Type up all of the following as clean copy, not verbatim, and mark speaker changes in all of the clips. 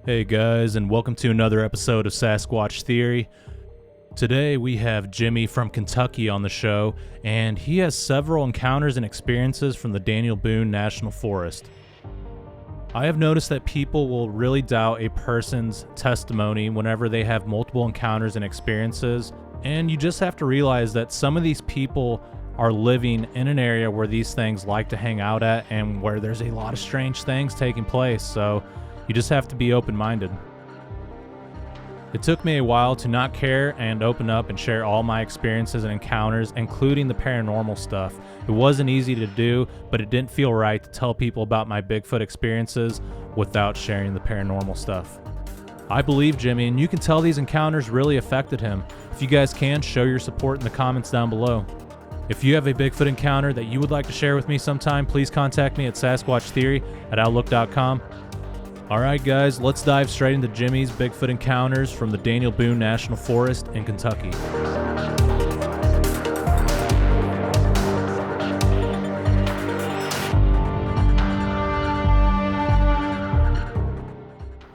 Speaker 1: Hey guys, and welcome to another episode of Sasquatch Theory. Today we have Jimmy from Kentucky on the show, and he has several encounters and experiences from the Daniel Boone National Forest. I have noticed that people will really doubt a person's testimony whenever they have multiple encounters and experiences, and you just have to realize that some of these people are living in an area where these things like to hang out at and where there's a lot of strange things taking place, so you just have to be open-minded. It took me a while to not care and open up and share all my experiences and encounters, including the paranormal stuff. It wasn't easy to do, but it didn't feel right to tell people about my Bigfoot experiences without sharing the paranormal stuff. I believe Jimmy, and you can tell these encounters really affected him. If you guys can, show your support in the comments down below. If you have a Bigfoot encounter that you would like to share with me sometime, please contact me at sasquatchtheory@outlook.com. Alright guys, let's dive straight into Jimmy's Bigfoot encounters from the Daniel Boone National Forest in Kentucky.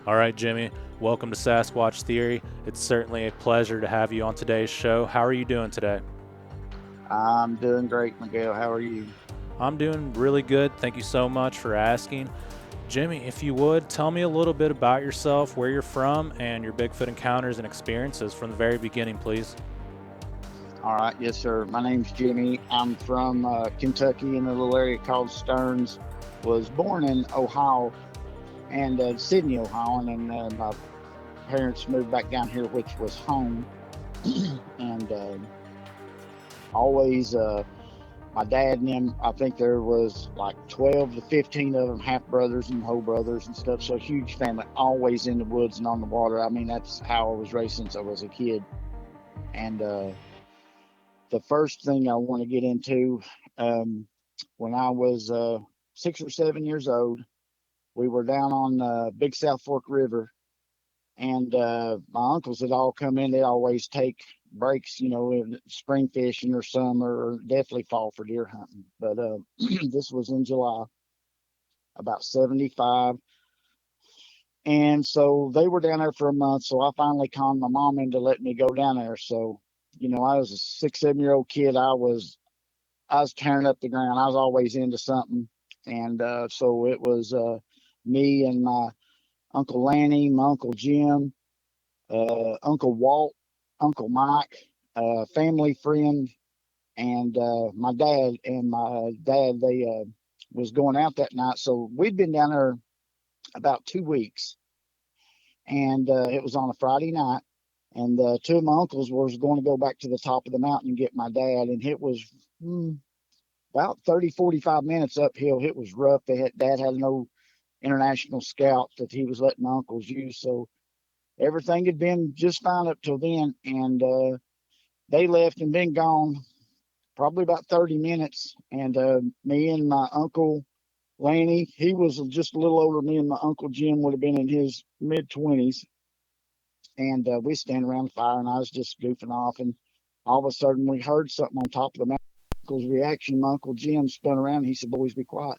Speaker 1: Alright Jimmy, welcome to Sasquatch Theory. It's certainly a pleasure to have you on today's show. How are you doing today?
Speaker 2: I'm doing great, Miguel. How are you?
Speaker 1: I'm doing really good. Thank you so much for asking. Jimmy, if you would, tell me a little bit about yourself, where you're from, and your Bigfoot encounters and experiences from the very beginning, please.
Speaker 2: All right. Yes, sir. My name's Jimmy. I'm from Kentucky in a little area called Stearns. Was born in Ohio and Sydney, Ohio, and then my parents moved back down here, which was home. and always... my dad and them, I think there was like 12 to 15 of them, half brothers and whole brothers and stuff. So a huge family, always in the woods and on the water. I mean, that's how I was raised since I was a kid. And the first thing I want to get into, when I was 6 or 7 years old, we were down on Big South Fork River. And my uncles had all come in. They always take breaks, spring fishing or summer, or definitely fall for deer hunting. But this was in July, about 75. And so they were down there for a month. So I finally conned my mom into letting me go down there. So, I was a 6, 7-year-old kid. I was tearing up the ground. I was always into something. And so it was me and my Uncle Lanny, my Uncle Jim, Uncle Walt, Uncle Mike, family friend, and my dad. And my dad, they was going out that night. So we'd been down there about 2 weeks. And it was on a Friday night. And two of my uncles was going to go back to the top of the mountain and get my dad. And it was about 30, 45 minutes uphill. It was rough. Dad had no international scout that he was letting my uncles use. So everything had been just fine up till then. And they left and been gone probably about 30 minutes. And me and my Uncle Lanny, he was just a little older. Me and my Uncle Jim would have been in his mid-20s. And we stand around the fire, and I was just goofing off. And all of a sudden, we heard something on top of the mountain. Uncle's reaction, my Uncle Jim spun around, and he said, "Boys, be quiet."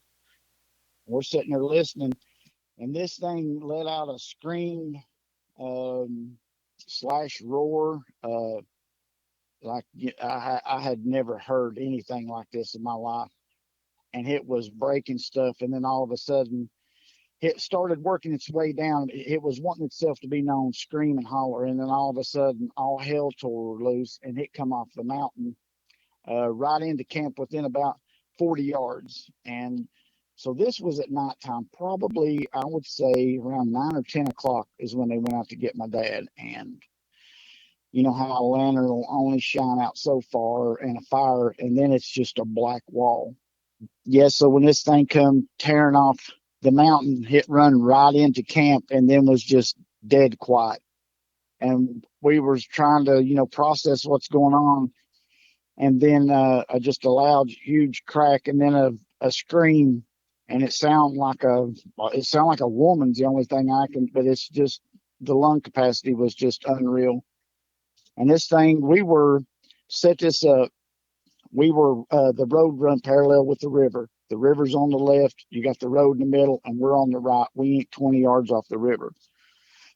Speaker 2: We're sitting there listening, and this thing let out a scream slash roar. Like I had never heard anything like this in my life. And it was breaking stuff. And then all of a sudden, it started working its way down. It was wanting itself to be known, scream and holler. And then all of a sudden, all hell tore loose, and it come off the mountain right into camp within about 40 yards. And so this was at nighttime, probably, I would say, around 9 or 10 o'clock is when they went out to get my dad. And you know how a lantern will only shine out so far in a fire, and then it's just a black wall. Yes, so when this thing come tearing off the mountain, it run right into camp and then was just dead quiet. And we were trying to, process what's going on. And then just a loud, huge crack, and then a scream. And it sounded like a woman's, the only thing but it's just, the lung capacity was just unreal. And this thing, set this up. The road run parallel with the river. The river's on the left. You got the road in the middle, and we're on the right. We ain't 20 yards off the river.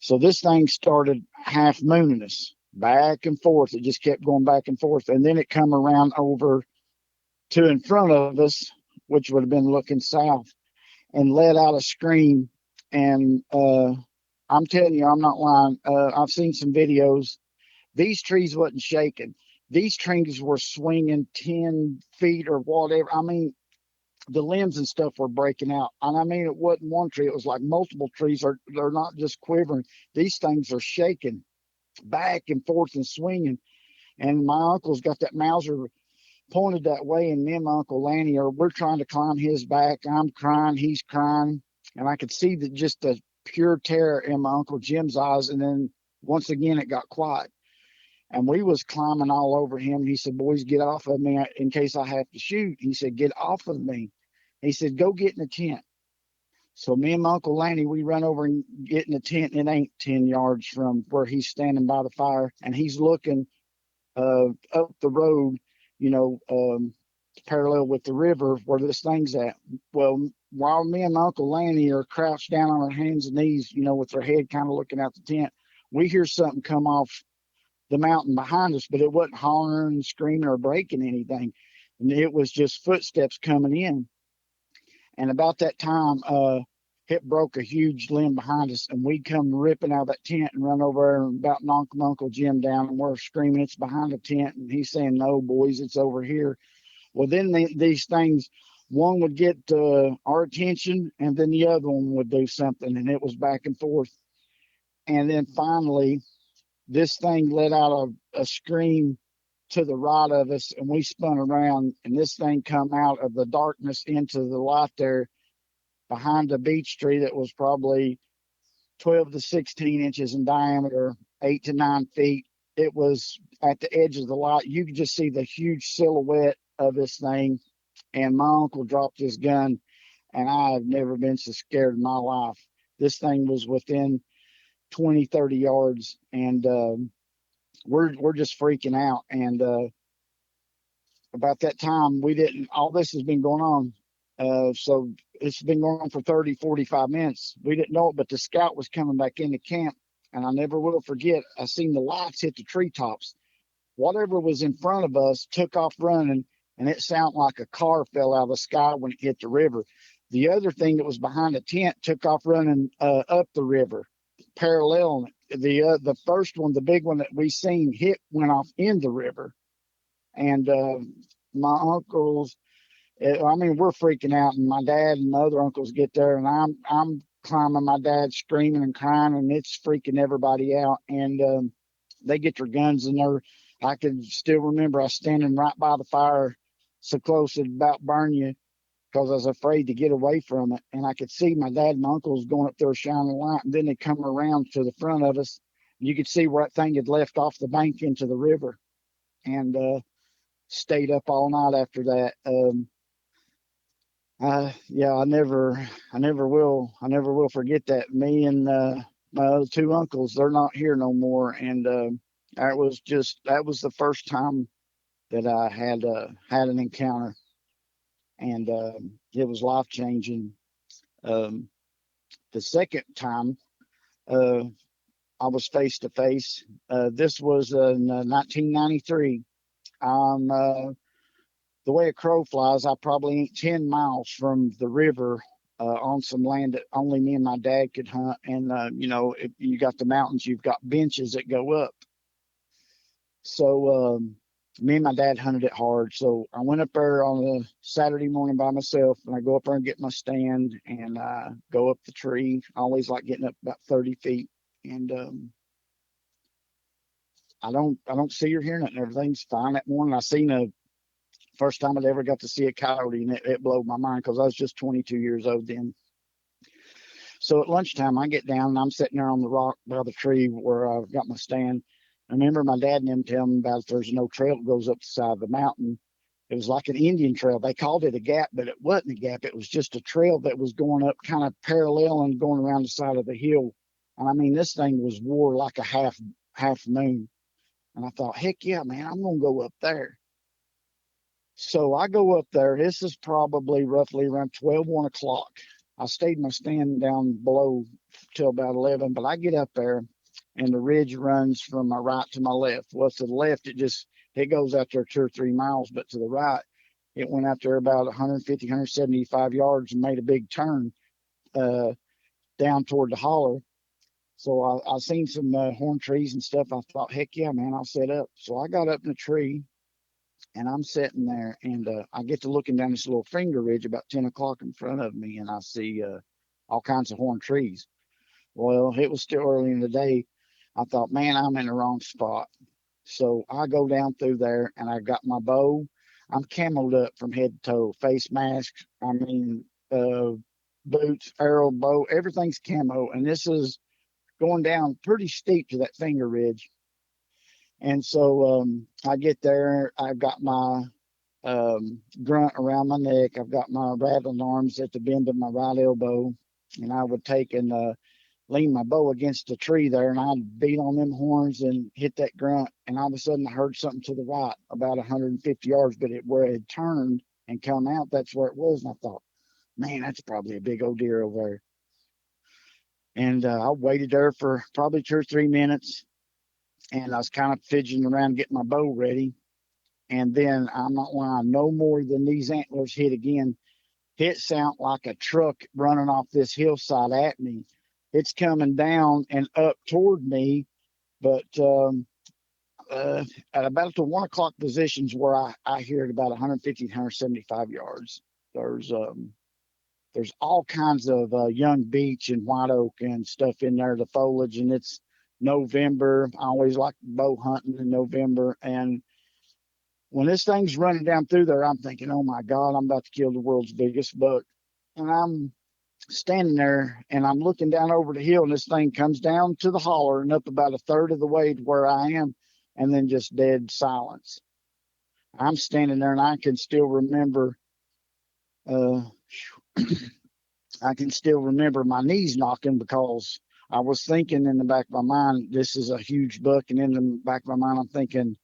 Speaker 2: So this thing started half mooning us back and forth. It just kept going back and forth. And then it come around over to in front of us, which would have been looking south, and let out a scream. And I'm telling you, I'm not lying. I've seen some videos. These trees wasn't shaking. These trees were swinging 10 feet or whatever. I mean, the limbs and stuff were breaking out. And I mean, it wasn't one tree. It was like multiple trees. They're not just quivering. These things are shaking back and forth and swinging. And my uncle's got that Mauser pointed that way. And me and my Uncle Lanny we're trying to climb his back. I'm crying. He's crying. And I could see that just the pure terror in my Uncle Jim's eyes. And then once again, it got quiet. And we was climbing all over him. He said, boys, get off of me in case I have to shoot. He said, get off of me. He said, go get in the tent. So me and my Uncle Lanny, we run over and get in the tent. And it ain't 10 yards from where he's standing by the fire. And he's looking up the road, you know, parallel with the river where this thing's at. Well, while me and my Uncle Lanny are crouched down on our hands and knees, you know, with their head kind of looking out the tent, we hear something come off the mountain behind us, but it wasn't hollering, screaming, or breaking anything. And it was just footsteps coming in. And about that time, it broke a huge limb behind us, and we come ripping out of that tent and run over there and about knock my Uncle Jim down, and we're screaming, it's behind the tent. And he's saying, no, boys, it's over here. Well, then these things, one would get our attention, and then the other one would do something, and it was back and forth. And then finally, this thing let out a scream to the right of us, and we spun around, and this thing come out of the darkness into the light there behind a beech tree that was probably 12 to 16 inches in diameter, 8 to 9 feet. It was at the edge of the light. You could just see the huge silhouette of this thing. And my uncle dropped his gun, and I have never been so scared in my life. This thing was within 20, 30 yards, and we're just freaking out. And about that time, we didn't, all this has been going on. So it's been going on for 30, 45 minutes. We didn't know it, but the scout was coming back into camp. And I never will forget, I seen the lights hit the treetops. Whatever was in front of us took off running, and it sounded like a car fell out of the sky when it hit the river. The other thing that was behind the tent took off running up the river, parallel. The first one, the big one that we seen hit, went off in the river. And my uncles, I mean, we're freaking out, and my dad and my other uncles get there, and I'm climbing my dad, screaming and crying, and it's freaking everybody out. And they get their guns, and I can still remember I was standing right by the fire, so close it about burn you, because I was afraid to get away from it. And I could see my dad and my uncles going up there shining a light, and then they come around to the front of us. You could see where that thing had left off the bank into the river, and stayed up all night after that. Yeah, I never will forget that. Me and my other two uncles, they're not here no more, and that was the first time that I had an encounter, and it was life changing. Um, the second time, uh, I was face to face. This was in 1993. I'm the way a crow flies, I probably ain't 10 miles from the river on some land that only me and my dad could hunt. And, you know, if you got the mountains, you've got benches that go up. So me and my dad hunted it hard. So I went up there on a Saturday morning by myself, and I go up there and get my stand, and go up the tree. I always like getting up about 30 feet. And I don't see or hear nothing. Everything's fine that morning. I seen a first time I'd ever got to see a coyote, and it blew my mind because I was just 22 years old then. So at lunchtime, I get down, and I'm sitting there on the rock by the tree where I've got my stand. I remember my dad and them telling me about it. There's no trail that goes up the side of the mountain. It was like an Indian trail. They called it a gap, but it wasn't a gap. It was just a trail that was going up kind of parallel and going around the side of the hill. And I mean, this thing was wore like a half moon. And I thought, heck yeah, man, I'm going to go up there. So I go up there. This is probably roughly around 12, 1 o'clock. I stayed my stand down below till about 11, but I get up there and the ridge runs from my right to my left. Well, to the left, it goes out there 2 or 3 miles, but to the right, it went out there about 150, 175 yards and made a big turn uh, down toward the holler. So I seen some horn trees and stuff. I thought, heck yeah, man, I'll set up. So I got up in the tree and I'm sitting there and I get to looking down this little finger ridge about 10 o'clock in front of me and I see all kinds of horn trees. Well, it was still early in the day. I thought, man, I'm in the wrong spot. So I go down through there and I got my bow. I'm camoed up from head to toe, face mask. I mean, boots, arrow, bow, everything's camo. And this is going down pretty steep to that finger ridge. And so I get there. I've got my grunt around my neck. I've got my rattling arms at the bend of my right elbow. And I would take and lean my bow against the tree there, and I'd beat on them horns and hit that grunt. And all of a sudden, I heard something to the right, about 150 yards, but where it had turned and come out, that's where it was. And I thought, man, that's probably a big old deer over there. And I waited there for probably 2 or 3 minutes, and I was kind of fidgeting around getting my bow ready. And then I'm not lying, no more than these antlers hit again. It sounded like a truck running off this hillside at me. It's coming down and up toward me, but at about the 1 o'clock positions where I hear it about 150, 175 yards. There's all kinds of young beech and white oak and stuff in there, the foliage, and it's November. I always like bow hunting in November. And when this thing's running down through there, I'm thinking, oh my God, I'm about to kill the world's biggest buck. And I'm standing there and I'm looking down over the hill, and this thing comes down to the holler and up about a third of the way to where I am, and then just dead silence. I'm standing there and I can still remember I can still remember my knees knocking, because I was thinking in the back of my mind, this is a huge buck. And in the back of my mind, I'm thinking,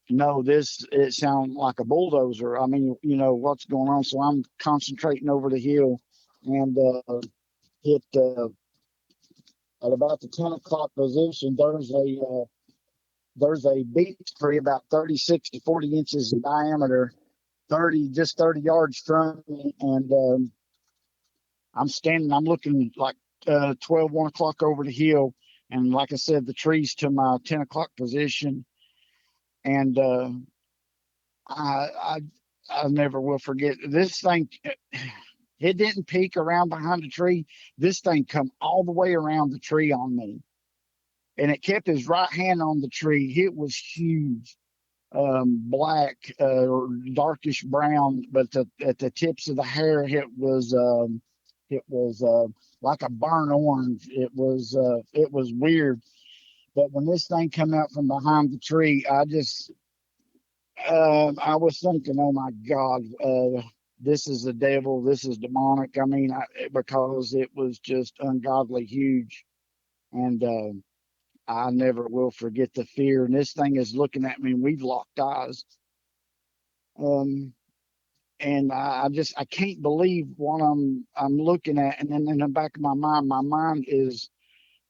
Speaker 2: no, it sounds like a bulldozer. I mean, what's going on? So I'm concentrating over the hill and hit at about the 10 o'clock position. There's a beech tree about 36 to 40 inches in diameter, just 30 yards from me. And I'm standing, I'm looking like 1 o'clock over the hill. And like I said, the tree's to my 10 o'clock position. And I never will forget this thing. It didn't peek around behind the tree. This thing come all the way around the tree on me, and it kept his right hand on the tree. It was huge, black or darkish brown, but at the tips of the hair, it was like a burnt orange. It was weird. But when this thing come out from behind the tree, I was thinking, oh my God, this is the devil. This is demonic. I mean, because it was just ungodly huge. And I never will forget the fear. And this thing is looking at me, and we've locked eyes. Um, and I can't believe what I'm looking at. And then in the back of my mind is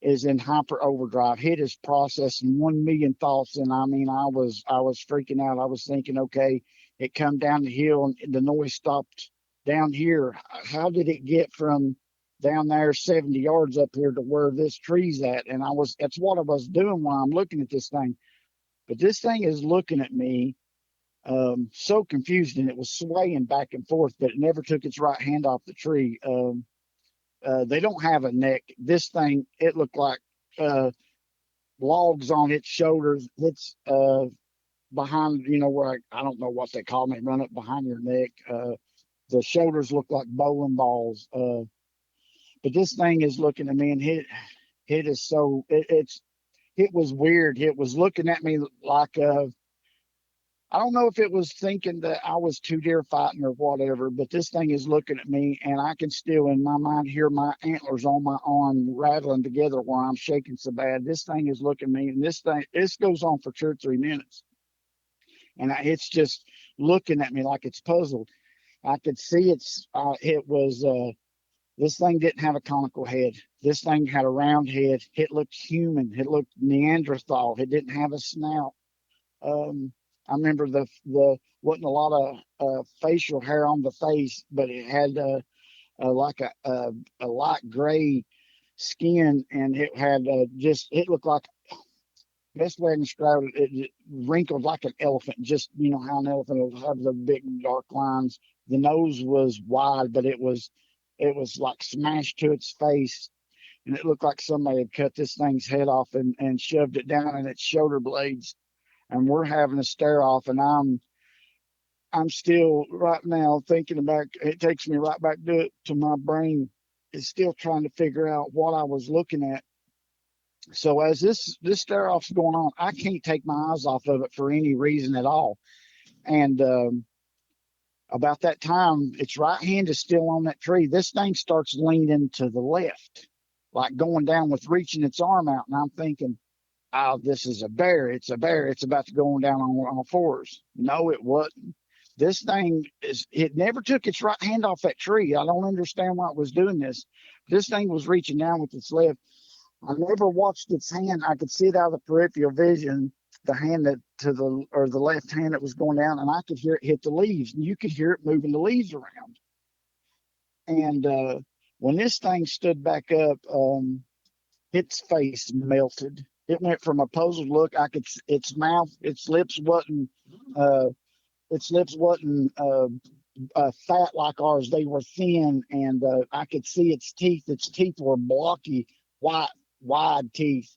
Speaker 2: in hyper overdrive. It is processing 1 million thoughts. And I mean, I was freaking out. I was thinking, okay, it come down the hill and the noise stopped down here. How did it get from down there 70 yards up here to where this tree's at? And that's what I was doing while I'm looking at this thing. But this thing is looking at me, so confused, and it was swaying back and forth, but it never took its right hand off the tree. They don't have a neck. This thing, it looked like logs on its shoulders. It's behind, where I don't know what they call them. They run up behind your neck. The shoulders look like bowling balls. But this thing is looking at me, and it is so it was weird. It was looking at me like I don't know if it was thinking that I was two deer fighting or whatever, but this thing is looking at me, and I can still in my mind hear my antlers on my arm rattling together while I'm shaking so bad. This thing is looking at me, and this goes on for 2 or 3 minutes. And it's just looking at me like it's puzzled. I could see it was This thing didn't have a conical head. This thing had a round head. It looked human. It looked Neanderthal. It didn't have a snout. I remember the wasn't a lot of facial hair on the face, but it had like a light gray skin, and it had just it looked like, best way to describe it wrinkled like an elephant. Just how an elephant will have the big dark lines. The nose was wide, but it was like smashed to its face, and it looked like somebody had cut this thing's head off and shoved it down in its shoulder blades. And we're having a stare off, and I'm still right now thinking about it. Takes me right back to my brain. Is still trying to figure out what I was looking at. So as this stare off's going on, I can't take my eyes off of it for any reason at all. And about that time, its right hand is still on that tree. This thing starts leaning to the left, like going down with reaching its arm out. And I'm thinking, oh, this is a bear. It's a bear. It's about to go on down on all fours. No, it wasn't. This thing it never took its right hand off that tree. I don't understand why it was doing this. This thing was reaching down with its left. I never watched its hand. I could see it out of the peripheral vision, the hand that the left hand that was going down, and I could hear it hit the leaves, and you could hear it moving the leaves around. And when this thing stood back up, its face melted. It went from a puzzled look. I could its mouth, its lips wasn't fat like ours. They were thin, and I could see its teeth. Its teeth were blocky, white, wide teeth,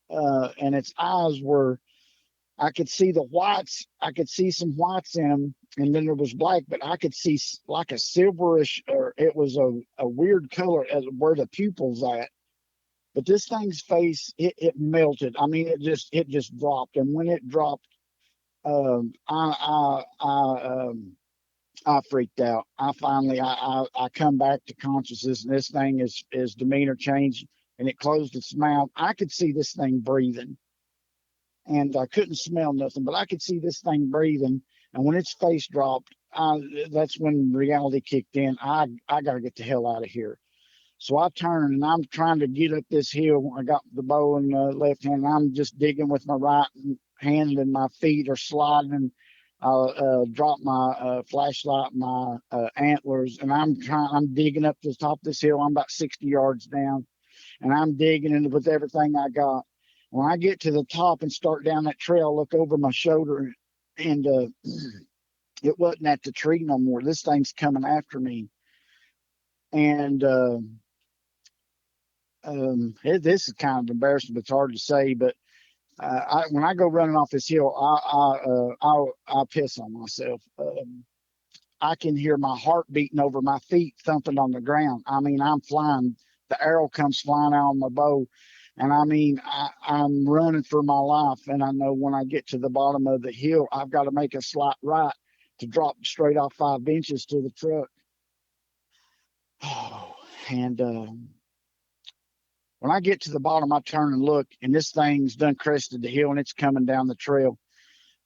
Speaker 2: and its eyes were. I could see the whites. I could see some whites in them, and then there was black. But I could see like a silverish, or it was a weird color as where the pupils at. But this thing's face, it melted. I mean, it just dropped, and when it dropped, um, I I I I freaked out. I come back to consciousness, and this thing is demeanor changed, and it closed its mouth. I could see this thing breathing, and I couldn't smell nothing, but I could see this thing breathing. And when its face dropped, that's when reality kicked in. I got to get the hell out of here. So I turned, and I'm trying to get up this hill. I got the bow in the left hand, and I'm just digging with my right hand, and my feet are sliding. And I drop my flashlight, my antlers, and I'm digging up to the top of this hill. I'm about 60 yards down, and I'm digging in with everything I got. When I get to the top and start down that trail, I look over my shoulder, and it wasn't at the tree no more. This thing's coming after me. And this is kind of embarrassing, but it's hard to say. But when I go running off this hill, I piss on myself. I can hear my heart beating over my feet, thumping on the ground. I mean, I'm flying. The arrow comes flying out of my bow, and I mean, I'm running for my life. And I know when I get to the bottom of the hill, I've got to make a slight right to drop straight off 5 benches to the truck. Oh, and when I get to the bottom, I turn and look, and this thing's done crested the hill, and it's coming down the trail.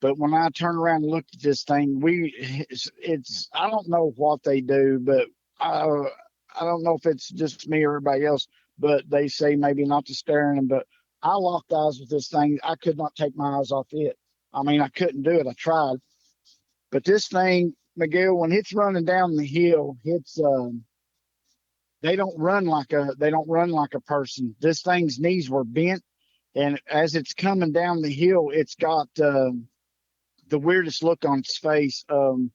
Speaker 2: But when I turn around and look at this thing, it's I don't know what they do, but I don't know if it's just me or everybody else, but they say maybe not to stare at them. But I locked eyes with this thing. I could not take my eyes off it. I mean, I couldn't do it. I tried. But this thing, Miguel, when it's running down the hill, they don't run like a person. This thing's knees were bent, and as it's coming down the hill, it's got the weirdest look on its face, and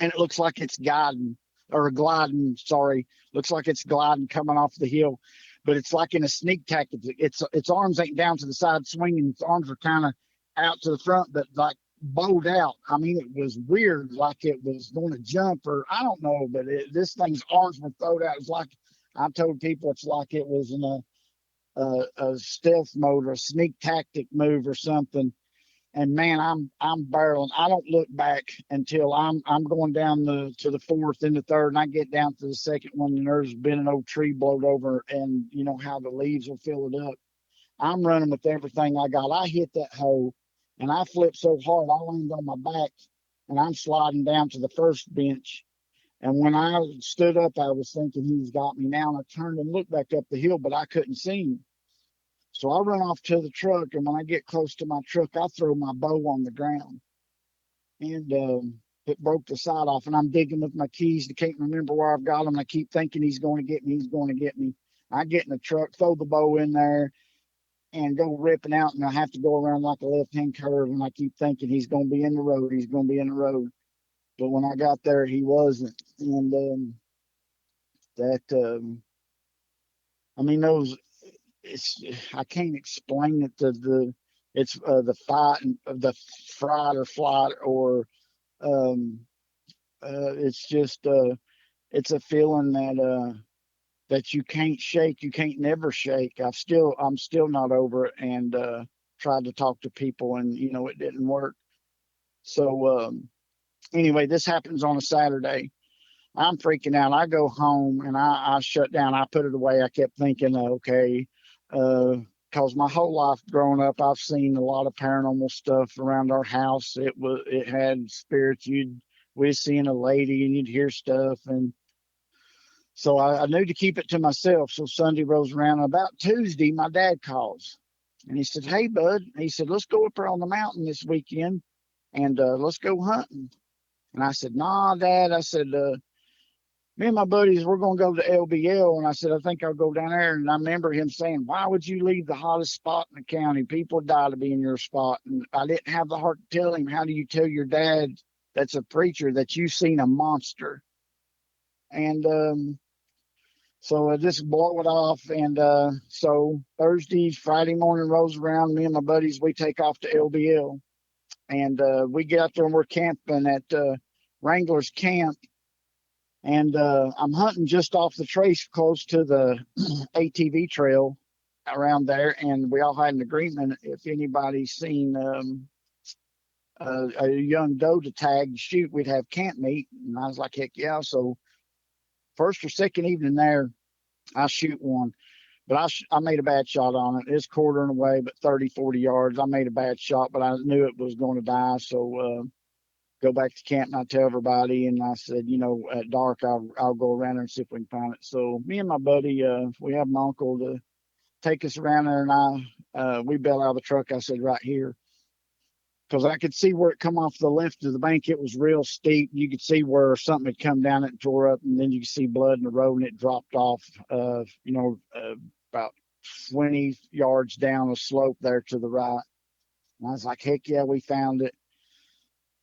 Speaker 2: it looks like it's guiding or gliding. Sorry, looks like it's gliding coming off the hill, but it's like in a sneak tactic. Its arms ain't down to the side swinging. Its arms are kind of out to the front, but like bowed out. I mean, it was weird, like it was going to jump, or I don't know, but this thing's arms were thrown out. It's like I told people, it's like it was in a stealth mode or a sneak tactic move or something. And man, I'm barreling. I don't look back until I'm going down to the fourth and the third, and I get down to the second one, and there's been an old tree blowed over, and you know how the leaves will fill it up. I'm running with everything I got. I hit that hole, and I flipped so hard I landed on my back, and I'm sliding down to the first bench, And when I stood up, I was thinking he's got me now. And I turned and looked back up the hill, but I couldn't see him. So I run off to the truck. And when I get close to my truck, I throw my bow on the ground. And it broke the side off. And I'm digging with my keys. I can't remember where I've got them. I keep thinking he's going to get me. He's going to get me. I get in the truck, throw the bow in there, and go ripping out. And I have to go around like a left-hand curve. And I keep thinking he's going to be in the road. He's going to be in the road. But when I got there, he wasn't. And I mean, those, it's, I can't explain it. It's the fight, the fright or flight, or it's just, it's a feeling that you can't shake. You can't never shake. I'm still not over it, and tried to talk to people, and it didn't work. So anyway, this happens on a Saturday. I'm freaking out. I go home and I shut down. I put it away. I kept thinking, okay, because my whole life growing up, I've seen a lot of paranormal stuff around our house. It had spirits. We'd seen a lady and you'd hear stuff, and so I knew to keep it to myself. So Sunday rolls around. About Tuesday, my dad calls, and he said, "Hey, bud," he said, "let's go up there on the mountain this weekend, and let's go hunting." And I said, "Nah, Dad." I said, "Me and my buddies, we're going to go to LBL." And I said, "I think I'll go down there." And I remember him saying, "Why would you leave the hottest spot in the county? People die to be in your spot." And I didn't have the heart to tell him, "How do you tell your dad that's a preacher that you've seen a monster?" And so I just blow it off. And so Thursday, Friday morning rolls around. Me and my buddies, we take off to LBL. And we get out there and we're camping at Wrangler's Camp. And I'm hunting just off the trace close to the ATV trail around there. And we all had an agreement, if anybody's seen a young doe to tag shoot, we'd have camp meet. And I was like, heck yeah. So first or second evening there, I shoot one. But I made a bad shot on it. It's quartering away, but 30, 40 yards. I made a bad shot, but I knew it was going to die. So go back to camp and I tell everybody. And I said, at dark, I'll go around there and see if we can find it. So me and my buddy, we have my uncle to take us around there. And we bailed out of the truck. I said, right here. Because I could see where it come off the left of the bank. It was real steep. You could see where something had come down it and tore up. And then you could see blood in the road, and it dropped off, about 20 yards down the slope there to the right. And I was like, heck yeah, we found it.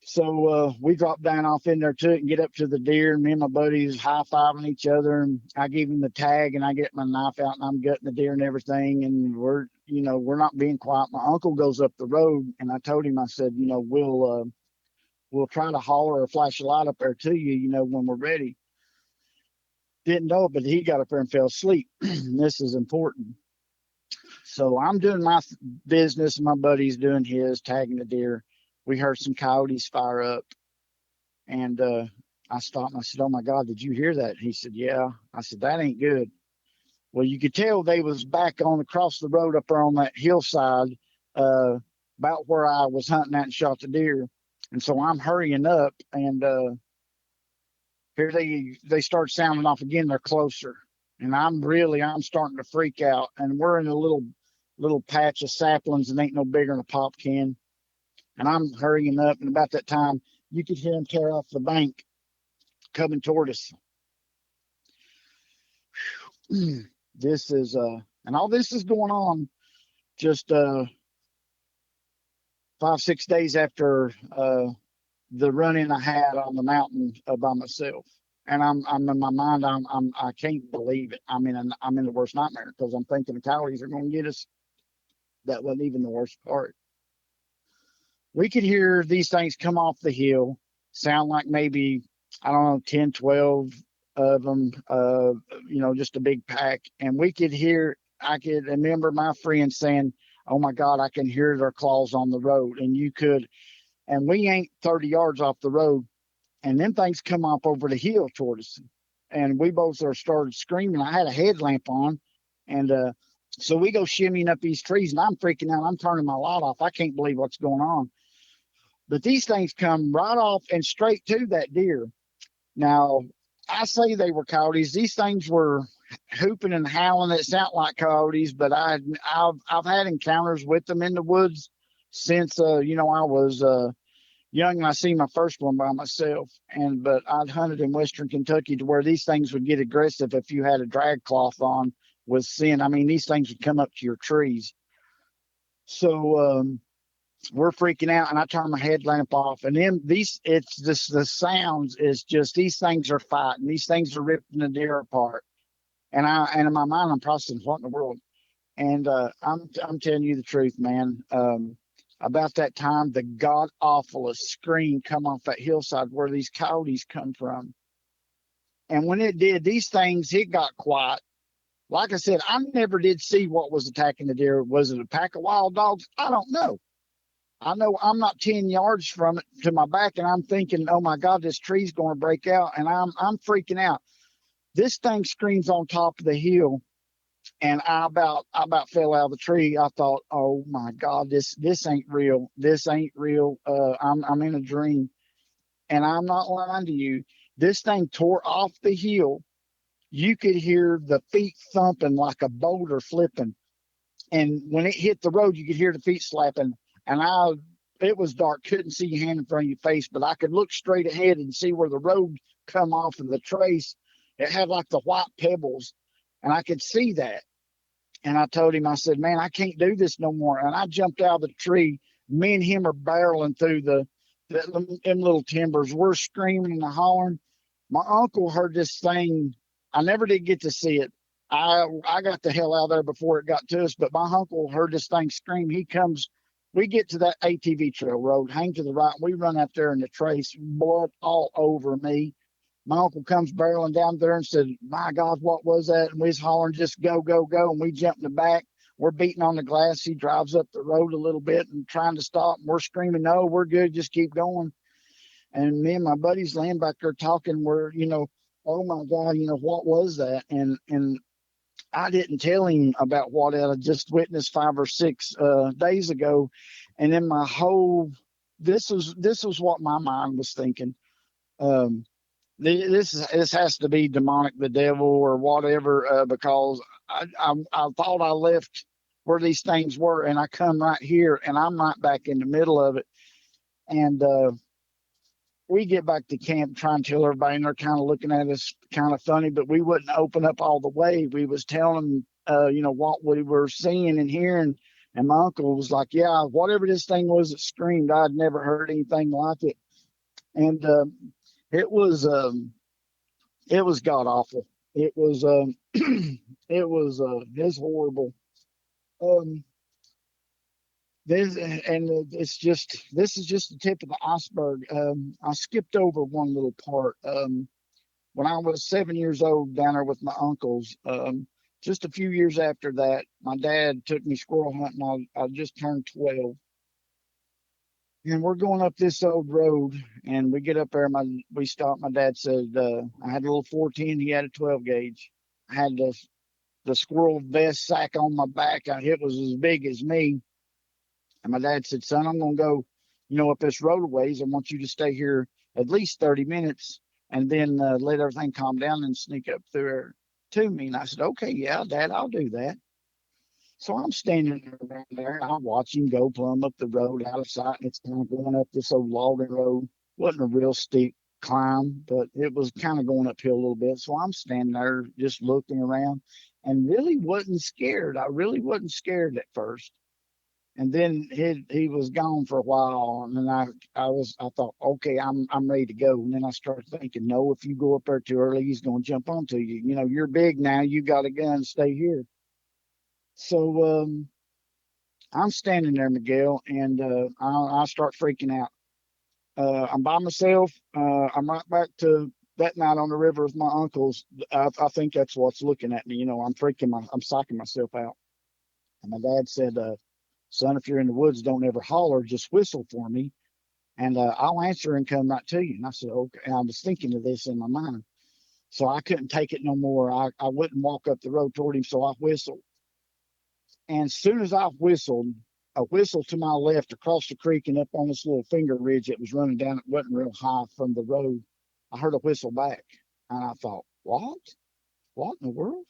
Speaker 2: So we dropped down off in there to it and get up to the deer. And me and my buddies high-fiving each other. And I give him the tag, and I get my knife out, and I'm gutting the deer and everything. And we're not being quiet. My uncle goes up the road, and I told him, I said, we'll try to holler or flash a light up there to you, when we're ready. Didn't know it, but he got up there and fell asleep. This is important. So I'm doing my business, and my buddy's doing his, tagging the deer. We heard some coyotes fire up, and I stopped and I said, "Oh my God, did you hear that?" He said, "Yeah." I said, "That ain't good." Well, you could tell they was back on across the road up there on that hillside, about where I was hunting at and shot the deer. And so I'm hurrying up, and here they start sounding off again. They're closer, and I'm starting to freak out. And we're in a little patch of saplings and ain't no bigger than a pop can. And I'm hurrying up, and about that time, you could hear him tear off the bank coming toward us. This is and all this is going on just 5-6 days after the run-in I had on the mountain by myself. And I'm in my mind, I can't believe it. I'm in the worst nightmare, because I'm thinking the coyotes are going to get us. That wasn't even the worst part. We could hear these things come off the hill, sound like maybe, I don't know, 10, 12 of them, just a big pack. And I could remember my friend saying, "Oh my God, I can hear their claws on the road." And we ain't 30 yards off the road. And then things come up over the hill toward us. And we both started screaming. I had a headlamp on. And so we go shimmying up these trees, and I'm freaking out. I'm turning my light off. I can't believe what's going on. But these things come right off and straight to that deer. Now, I say they were coyotes. These things were hooping and howling. It sounded like coyotes, but I've had encounters with them in the woods since I was young, and I seen my first one by myself. But I'd hunted in Western Kentucky to where these things would get aggressive if you had a drag cloth on with sin. I mean, these things would come up to your trees. So we're freaking out, and I turn my headlamp off, and then it's just the sounds is just these things are fighting. These things are ripping the deer apart. And in my mind, I'm processing what in the world. And I'm telling you the truth, man. About that time, the god awfulest scream come off that hillside where these coyotes come from. And when it did, these things, it got quiet. Like I said, I never did see what was attacking the deer. Was it a pack of wild dogs? I don't know. I know I'm not 10 yards from it to my back, and I'm thinking, oh my God, this tree's going to break out. And I'm freaking out. This thing screams on top of the hill, and I about fell out of the tree. I thought, oh my God, this ain't real. This ain't real. I'm in a dream, and I'm not lying to you. This thing tore off the hill. You could hear the feet thumping like a boulder flipping, and when it hit the road, you could hear the feet slapping. And it was dark, couldn't see your hand in front of your face, but I could look straight ahead and see where the road come off of the trace. It had like the white pebbles, and I could see that. And I told him, I said, man, I can't do this no more. And I jumped out of the tree. Me and him are barreling through them little timbers. We're screaming and hollering. My uncle heard this thing. I never did get to see it. I got the hell out of there before it got to us, but my uncle heard this thing scream. He comes, we get to that ATV trail road, hang to the right. We run up there in the trace, blood all over me. My uncle comes barreling down there and said, my God, what was that? And we was hollering, just go, go, go. And we jump in the back. We're beating on the glass. He drives up the road a little bit and trying to stop. And we're screaming, no, we're good. Just keep going. And me and my buddies laying back there talking. Oh my God, what was that? And I didn't tell him about what I just witnessed 5 or 6 days ago. And then this was what my mind was thinking. This has to be demonic, the devil or whatever, because I thought I left where these things were, and I come right here, and I'm right back in the middle of it. And we get back to camp, trying to tell everybody, and they're kind of looking at us kind of funny, but we wouldn't open up all the way. We was telling them, what we were seeing and hearing. And my uncle was like, yeah, whatever this thing was that screamed, I'd never heard anything like it. And it was god awful. It was it's horrible. Um, this is just the tip of the iceberg. I skipped over one little part. When I was 7 years old down there with my uncles, just a few years after that, my dad took me squirrel hunting. I just turned 12. And we're going up this old road, and we get up there. We stop. My dad said, I had a little 410. He had a 12 gauge. I had the squirrel vest sack on my back. It was as big as me. And my dad said, son, I'm going to go, up this road a ways. I want you to stay here at least 30 minutes and then let everything calm down and sneak up through there to me. And I said, okay, yeah, Dad, I'll do that. So I'm standing around there, and I watch him go plumb up the road out of sight. And it's kind of going up this old logging road. Wasn't a real steep climb, but it was kind of going uphill a little bit. So I'm standing there just looking around and really wasn't scared. I really wasn't scared at first. And then he was gone for a while, and then I thought, okay, I'm ready to go. And then I started thinking, no, if you go up there too early, he's going to jump onto you. You're big now. You got a gun. Stay here. So I'm standing there, Miguel, and I start freaking out. I'm by myself. I'm right back to that night on the river with my uncles. I think that's what's looking at me. I'm psyching myself out. And my dad said, son, if you're in the woods, don't ever holler, just whistle for me, and I'll answer and come right to you. And I said, okay. And I was thinking of this in my mind. So I couldn't take it no more. I wouldn't walk up the road toward him, so I whistled. And as soon as I whistled, a whistle to my left across the creek and up on this little finger ridge that was running down, it wasn't real high from the road. I heard a whistle back. And I thought, what? What in the world?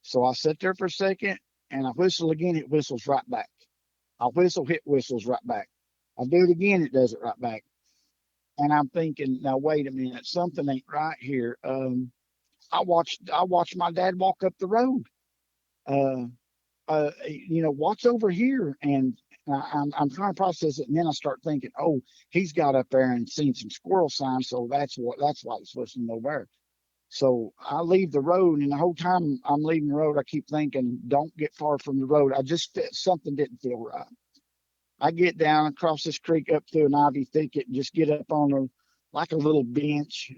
Speaker 2: So I sit there for a second and I whistle again. It whistles right back. I whistle, it whistles right back. I do it again. It does it right back. And I'm thinking, now wait a minute, something ain't right here. I watched my dad walk up the road. Uh, what's over here? And I'm trying to process it, and then I start thinking, oh, he's got up there and seen some squirrel signs, so that's why he's listening over there. So I leave the road, and the whole time I'm leaving the road, I keep thinking, don't get far from the road. Something didn't feel right. I get down across this creek up through an ivy thicket and just get up on like a little bench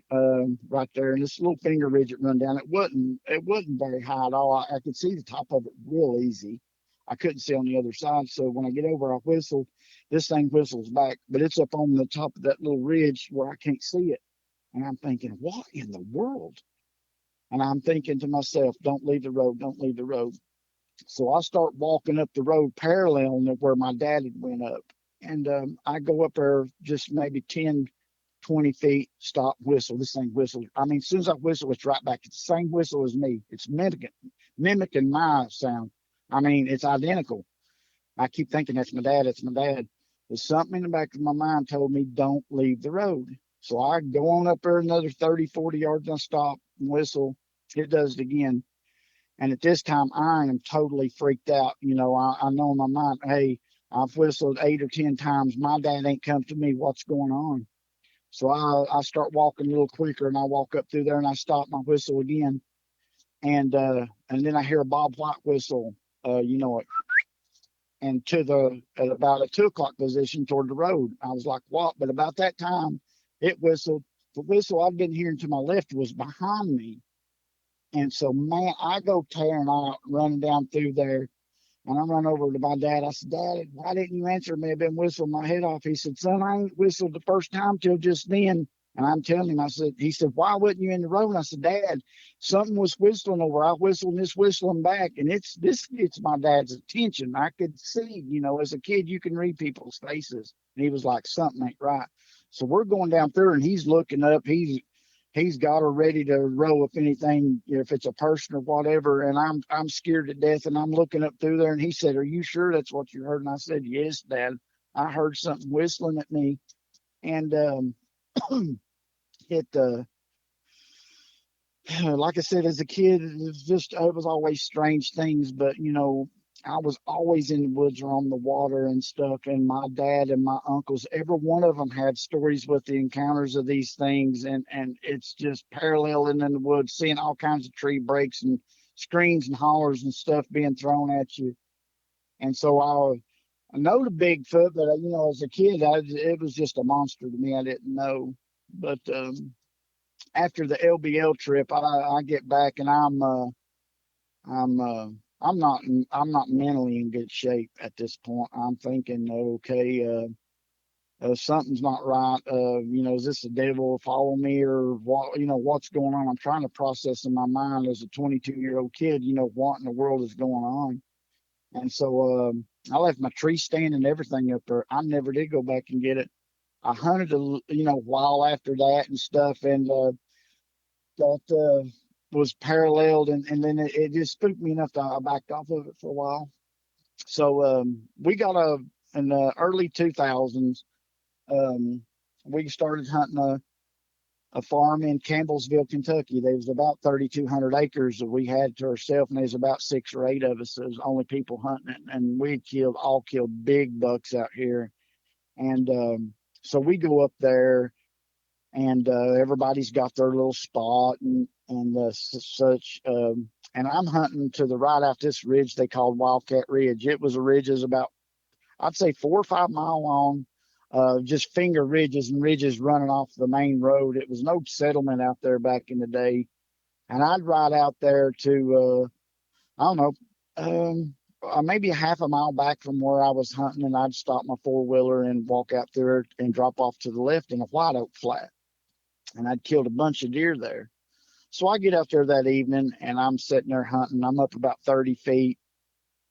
Speaker 2: right there, and this little finger ridge that run down. It wasn't very high at all. I could see the top of it real easy. I couldn't see on the other side. So when I get over, I whistle. This thing whistles back, but it's up on the top of that little ridge where I can't see it. And I'm thinking, what in the world? And I'm thinking to myself, don't leave the road, don't leave the road. So I start walking up the road parallel to where my dad had went up. And I go up there just maybe 10, 20 feet, stop, whistle. This thing whistles. I mean, as soon as I whistle, it's right back. It's the same whistle as me. It's mimicking my sound. I mean, it's identical. I keep thinking that's my dad. That's my dad. There's something in the back of my mind told me don't leave the road. So I go on up there another 30, 40 yards and I stop and whistle. It does it again. And at this time, I am totally freaked out. I know in my mind, hey, I've whistled 8 or 10 times. My dad ain't come to me. What's going on? So I start walking a little quicker, and I walk up through there, and I stop my whistle again, and then I hear a Bob White whistle, and at about a 2 o'clock position toward the road. I was like, what? But about that time, it whistled. The whistle I'd been hearing to my left was behind me. And so, man, I go tearing out, running down through there. And I run over to my dad. I said, Dad, why didn't you answer me? I've been whistling my head off. He said, son, I ain't whistled the first time till just then. And I'm telling him, he said, why wasn't you in the road? And I said, Dad, something was whistling over. I whistled and it's whistling back. And this gets my dad's attention. I could see, as a kid, you can read people's faces. And he was like, something ain't right. So we're going down through and he's looking up. He's got her ready to row if anything, if it's a person or whatever. And I'm scared to death. And I'm looking up through there. And he said, are you sure that's what you heard? And I said, yes, Dad. I heard something whistling at me. And it like I said, as a kid, it was always strange things. But I was always in the woods or on the water and stuff. And my dad and my uncles, every one of them had stories with the encounters of these things. And it's just paralleling in the woods, seeing all kinds of tree breaks and screens and hollers and stuff being thrown at you. And so I know the Bigfoot, but as a kid, it was just a monster to me. I didn't know. But after the LBL trip, I get back and I'm I'm not I'm not mentally in good shape at this point. I'm thinking, okay, something's not right. Is this the devil follow me or what? What's going on? I'm trying to process in my mind as a 22-year-old kid. What in the world is going on? And so I left my tree stand and everything up there. I never did go back and get it. I hunted a while after that and stuff, and that was paralleled, and then it just spooked me enough that I backed off of it for a while. So we got in the early 2000s. Um, we started hunting a farm in Campbellsville, Kentucky. There was about 3,200 acres that we had to ourselves, and there's about 6 or 8 of us. There was only people hunting it, and we all killed big bucks out here. And so we go up there, and everybody's got their little spot and such. And I'm hunting to the right out this ridge they called Wildcat Ridge. It was a ridge that's about, I'd say, 4 or 5 mile long, just finger ridges and ridges running off the main road. It was no settlement out there back in the day. And I'd ride out there to, I don't know, maybe a half a mile back from where I was hunting, and I'd stop my four-wheeler and walk out there and drop off to the left in a white oak flat. And I'd killed a bunch of deer there. So I get out there that evening and I'm sitting there hunting. I'm up about 30 feet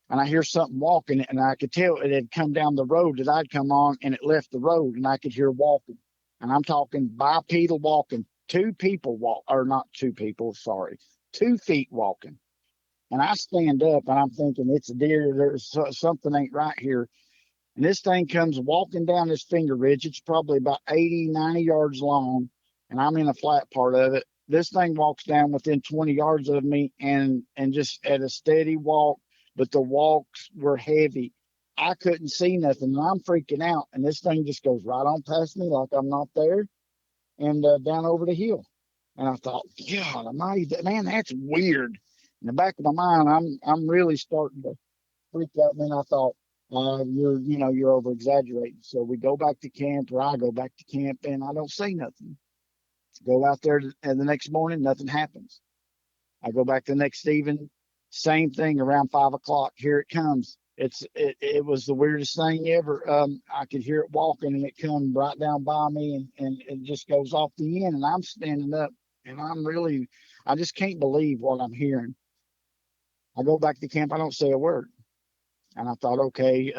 Speaker 2: and I hear something walking, and I could tell it had come down the road that I'd come on, and it left the road and I could hear walking. And I'm talking bipedal walking. two people walk, or not two people, sorry, 2 feet walking. And I stand up and I'm thinking it's a deer. Something ain't right here. And this thing comes walking down this finger ridge. It's probably about 80, 90 yards long. And I'm in a flat part of it. This thing walks down within 20 yards of me and just at a steady walk, but the walks were heavy. I couldn't see nothing. And I'm freaking out. And this thing just goes right on past me like I'm not there and down over the hill. And I thought, God almighty, man, that's weird. In the back of my mind, I'm really starting to freak out. And then I thought, you're over exaggerating. So we go back to camp, or I go back to camp, and I don't say nothing. Go out there, and the next morning, nothing happens. I go back the next evening, same thing. Around 5 o'clock, here it comes. It was the weirdest thing ever. I could hear it walking, and it come right down by me, and it just goes off the end, and I'm standing up, and I just can't believe what I'm hearing. I go back to camp, I don't say a word, and I thought, okay,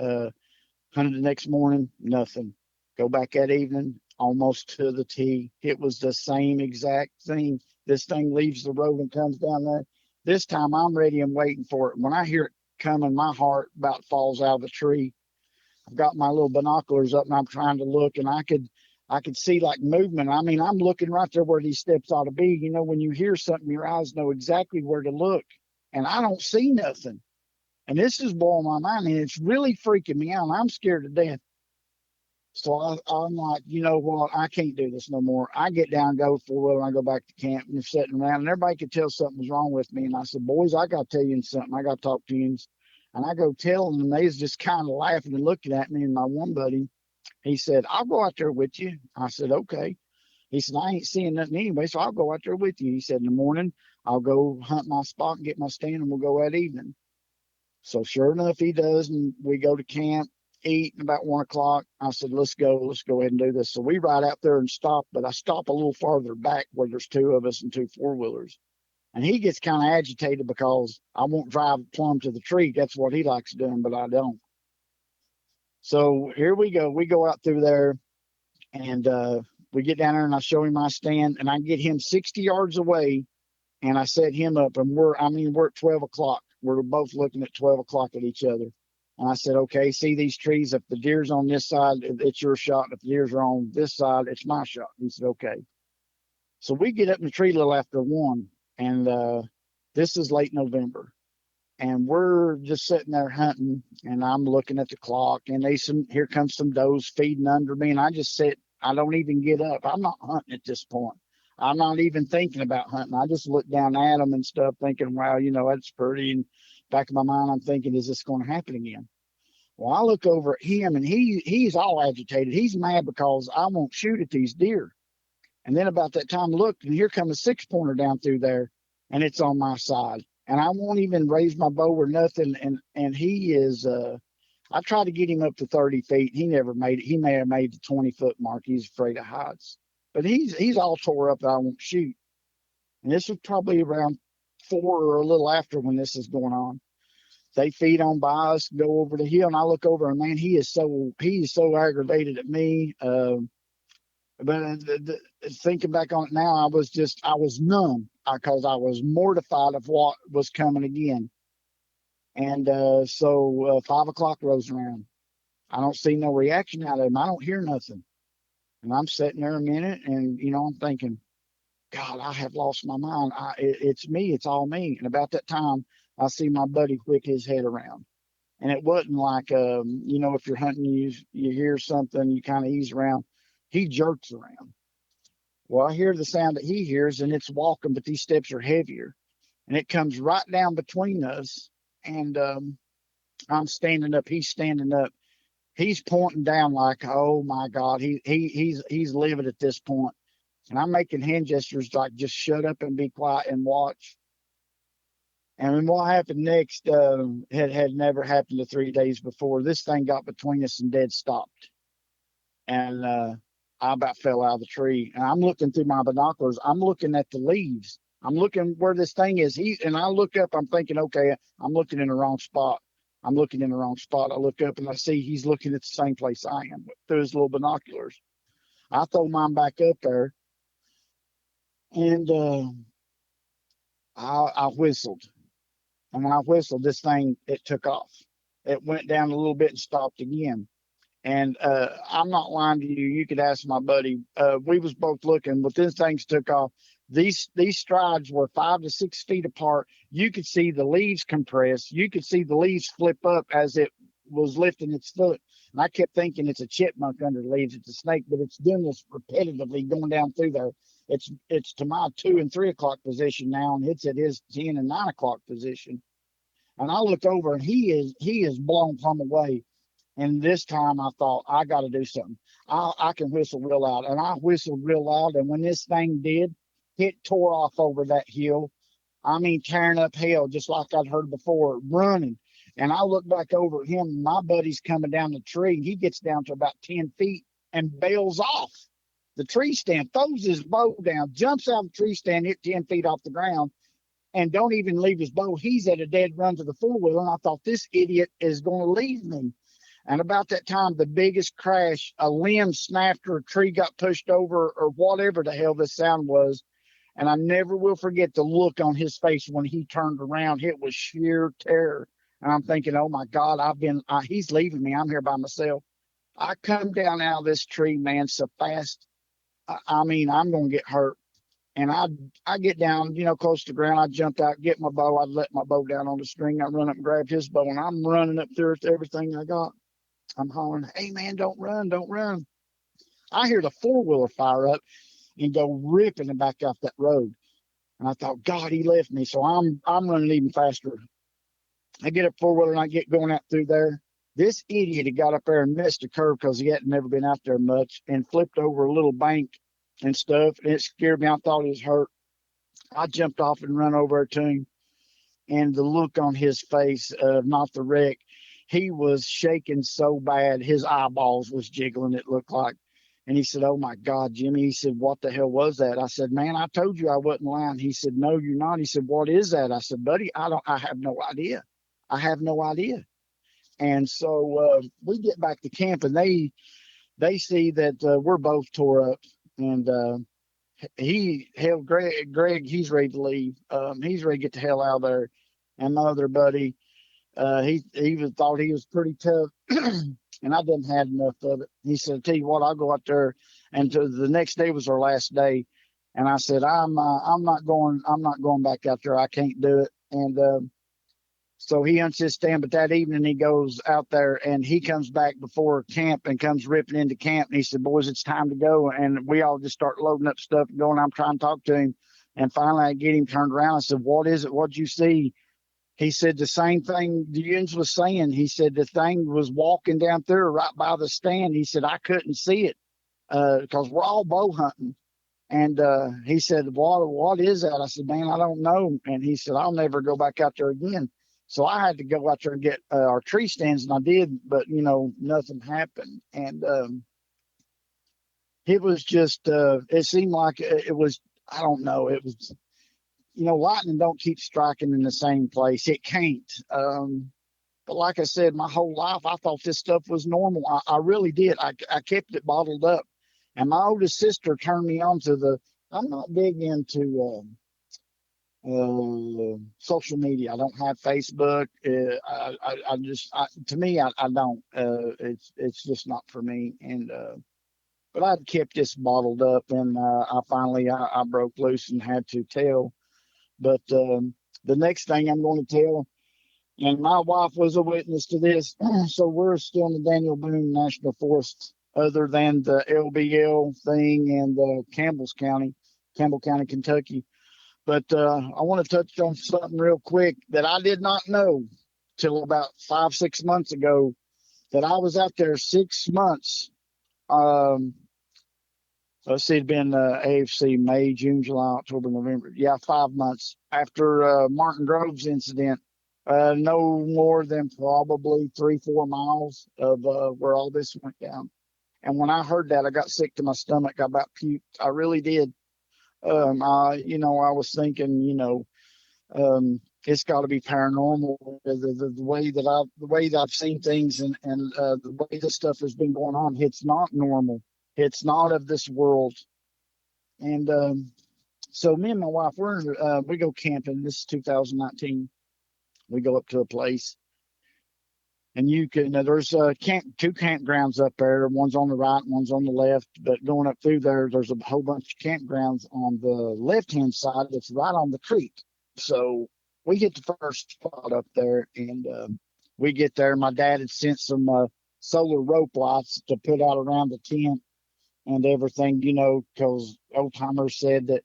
Speaker 2: hunted the next morning, nothing. Go back that evening, almost to the T. It was the same exact thing. This thing leaves the road and comes down there. This time I'm ready and waiting for it. When I hear it coming, my heart about falls out of the tree. I've got my little binoculars up and I'm trying to look, and I could see like movement. I mean, I'm looking right there where these steps ought to be. You know, when you hear something, your eyes know exactly where to look. And I don't see nothing. And this is blowing my mind, and it's really freaking me out. And I'm scared to death. So I'm like, you know what? I can't do this no more. I get down, go 4-wheeler, and I go back to camp, and they're sitting around, and everybody could tell something was wrong with me. And I said, boys, I got to tell you something. I got to talk to you. And I go tell them, and they was just kind of laughing and looking at me. And my one buddy, he said, I'll go out there with you. I said, okay. He said, I ain't seeing nothing anyway, so I'll go out there with you. He said, in the morning, I'll go hunt my spot and get my stand, and we'll go that evening. So sure enough, he does, and we go to camp, eat, and about 1 o'clock. I said, let's go ahead and do this. So we ride out there and stop, but I stop a little farther back where there's two of us and 2 4-wheelers. And he gets kind of agitated because I won't drive plumb to the tree. That's what he likes doing, but I don't. So here we go. We go out through there, and we get down there, and I show him my stand, and I get him 60 yards away, and I set him up, and we're at 12 o'clock. We're both looking at 12 o'clock at each other. And I said, okay, see these trees? If the deer's on this side, it's your shot. If the deer's are on this side, it's my shot. He said, okay. So we get up in the tree a little after 1, and this is late November. And we're just sitting there hunting, and I'm looking at the clock, and here comes some does feeding under me, and I just sit. I don't even get up. I'm not hunting at this point. I'm not even thinking about hunting. I just look down at them and stuff, thinking, wow, that's pretty. And back of my mind, I'm thinking, is this going to happen again? Well, I look over at him, and he's all agitated. He's mad because I won't shoot at these deer. And then about that time, look, and here comes a 6-pointer down through there, and it's on my side. And I won't even raise my bow or nothing. And he is, I tried to get him up to 30 feet. He never made it. He may have made the 20-foot mark. He's afraid of heights. But he's all tore up that I won't shoot. And this was probably around 4 or a little after when this is going on. They feed on by us, go over the hill, and I look over, and man, he is so aggravated at me. But thinking back on it now, I was numb because I was mortified of what was coming again. And so 5 o'clock rolls around. I don't see no reaction out of him. I don't hear nothing. And I'm sitting there a minute, and I'm thinking, God, I have lost my mind. It's me. It's all me. And about that time, I see my buddy whip his head around. And it wasn't like, if you're hunting, you hear something, you kind of ease around. He jerks around. Well, I hear the sound that he hears, and it's walking, but these steps are heavier. And it comes right down between us. And I'm standing up. He's standing up. He's pointing down like, oh my God, he's livid at this point. And I'm making hand gestures like, just shut up and be quiet and watch. And then what happened next had never happened to 3 days before. This thing got between us and dead stopped. And I about fell out of the tree. And I'm looking through my binoculars. I'm looking at the leaves. I'm looking where this thing is. And I look up, I'm thinking, okay, I'm looking in the wrong spot. I look up and I see he's looking at the same place I am through his little binoculars. I throw mine back up there. And I whistled. And when I whistled, this thing, it took off. It went down a little bit and stopped again. And I'm not lying to you. You could ask my buddy. We was both looking, but these things took off. These strides were 5 to 6 feet apart. You could see the leaves compress. You could see the leaves flip up as it was lifting its foot. And I kept thinking it's a chipmunk under the leaves. It's a snake, but it's doing this repetitively going down through there. It's to my 2 and 3 o'clock position now, and it's at his 10 and 9 o'clock position. And I look over, and he is blown plumb away. And this time I thought, I got to do something. I can whistle real loud. And I whistled real loud. And when this thing did, it tore off over that hill. I mean, tearing up hell, just like I'd heard before, running. And I look back over at him, and my buddy's coming down the tree. He gets down to about 10 feet and bails off the tree stand, throws his bow down, jumps out of the tree stand, hit 10 feet off the ground, and don't even leave his bow. He's at a dead run to the four-wheeler. And I thought, this idiot is going to leave me. And about that time, the biggest crash, a limb snapped or a tree got pushed over or whatever the hell this sound was. And I never will forget the look on his face when he turned around. It was sheer terror. And I'm thinking, oh my God, he's leaving me. I'm here by myself. I come down out of this tree, man, so fast. I mean, I'm going to get hurt. And I get down, close to the ground. I jumped out, get my bow. I let my bow down on the string. I run up and grab his bow, and I'm running up there with everything I got. I'm hollering, hey man, don't run, don't run. I hear the four-wheeler fire up and go ripping back off that road. And I thought, God, he left me. So I'm running even faster. I get up four-wheeler and I get going out through there. This idiot had got up there and missed a curve because he hadn't never been out there much and flipped over a little bank and stuff. And it scared me. I thought he was hurt. I jumped off and run over to him. And the look on his face of not the wreck, he was shaking so bad his eyeballs was jiggling, it looked like. And he said, oh my God, Jimmy. He said, what the hell was that? I said, man, I told you I wasn't lying. He said, no, you're not. He said, what is that? I said, buddy, I have no idea. I have no idea. And so we get back to camp, and they see that we're both tore up. And Greg, he's ready to leave. He's ready to get the hell out of there. And my other buddy, he thought he was pretty tough, and I didn't have enough of it. He said, "Tell you what, I'll go out there." And the next day was our last day, and I said, I'm not going. I'm not going back out there. I can't do it." And so he hunts his stand. But that evening he goes out there, and he comes back before camp and comes ripping into camp. And he said, "Boys, it's time to go." And we all just start loading up stuff and going. I'm trying to talk to him, and finally I get him turned around. I said, "What is it? What'd you see?" He said the same thing the Yins was saying. He said the thing was walking down through right by the stand. He said, I couldn't see it because we're all bow hunting. And he said, what is that? I said, man, I don't know. And he said, I'll never go back out there again. So I had to go out there and get our tree stands, and I did, but, nothing happened. And it was just, it seemed like it was, I don't know, it was, lightning don't keep striking in the same place. It can't. But like I said, my whole life, I thought this stuff was normal. I really did. I kept it bottled up. And my oldest sister turned me on to I'm not big into social media. I don't have Facebook. To me, I don't. It's just not for me. And but I'd kept this bottled up, and I broke loose and had to tell. But the next thing I'm going to tell, and my wife was a witness to this, so we're still in the Daniel Boone National Forest, other than the LBL thing and Campbell County, Kentucky. But I want to touch on something real quick that I did not know till about 5-6 months ago, that I was out there 6 months. Let's see, it'd been AFC, May, June, July, October, November. Yeah, 5 months after Martin Grove's incident. No more than probably 3-4 miles of where all this went down. And when I heard that, I got sick to my stomach. I about puked. I really did. I was thinking, it's got to be paranormal. The way that I've seen things, and the way this stuff has been going on, it's not normal. It's not of this world. And So me and my wife, we go camping. This is 2019. We go up to a place, and you can there's two campgrounds up there. One's on the right, one's on the left. But going up through there, there's a whole bunch of campgrounds on the left hand side that's right on the creek. So we get the first spot up there, and we get there. My dad had sent some solar rope lights to put out around the tent and everything, because old timers said that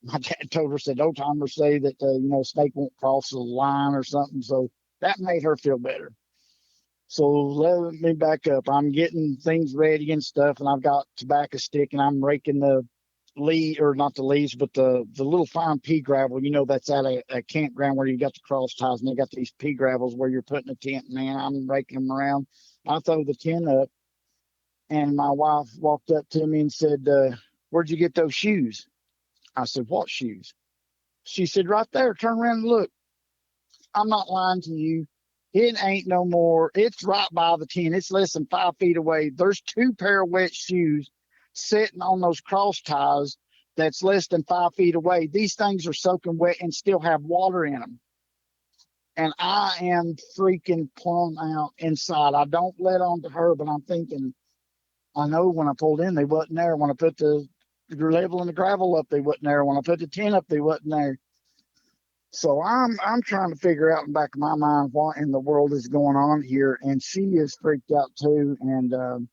Speaker 2: my dad told her, said old timers say that, snake won't cross the line or something. So that made her feel better. So let me back up. I'm getting things ready and stuff, and I've got tobacco stick, and I'm raking the or not the leaves, but the little fine pea gravel, that's at a campground where you got the cross ties, and they got these pea gravels where you're putting a tent, man. I'm raking them around. I throw the tent up, and my wife walked up to me and said, where'd you get those shoes? I said, what shoes? She said, right there, turn around and look. I'm not lying to you. It ain't no more. It's right by the tent. It's less than 5 feet away. There's 2 pair of wet shoes sitting on those cross ties that's less than 5 feet away. These things are soaking wet and still have water in them. And I am freaking plumb out inside. I don't let on to her, but I'm thinking, I know when I pulled in, they wasn't there. When I put the level and the gravel up, they wasn't there. When I put the tent up, they wasn't there. So I'm trying to figure out in the back of my mind what in the world is going on here. And she is freaked out too. And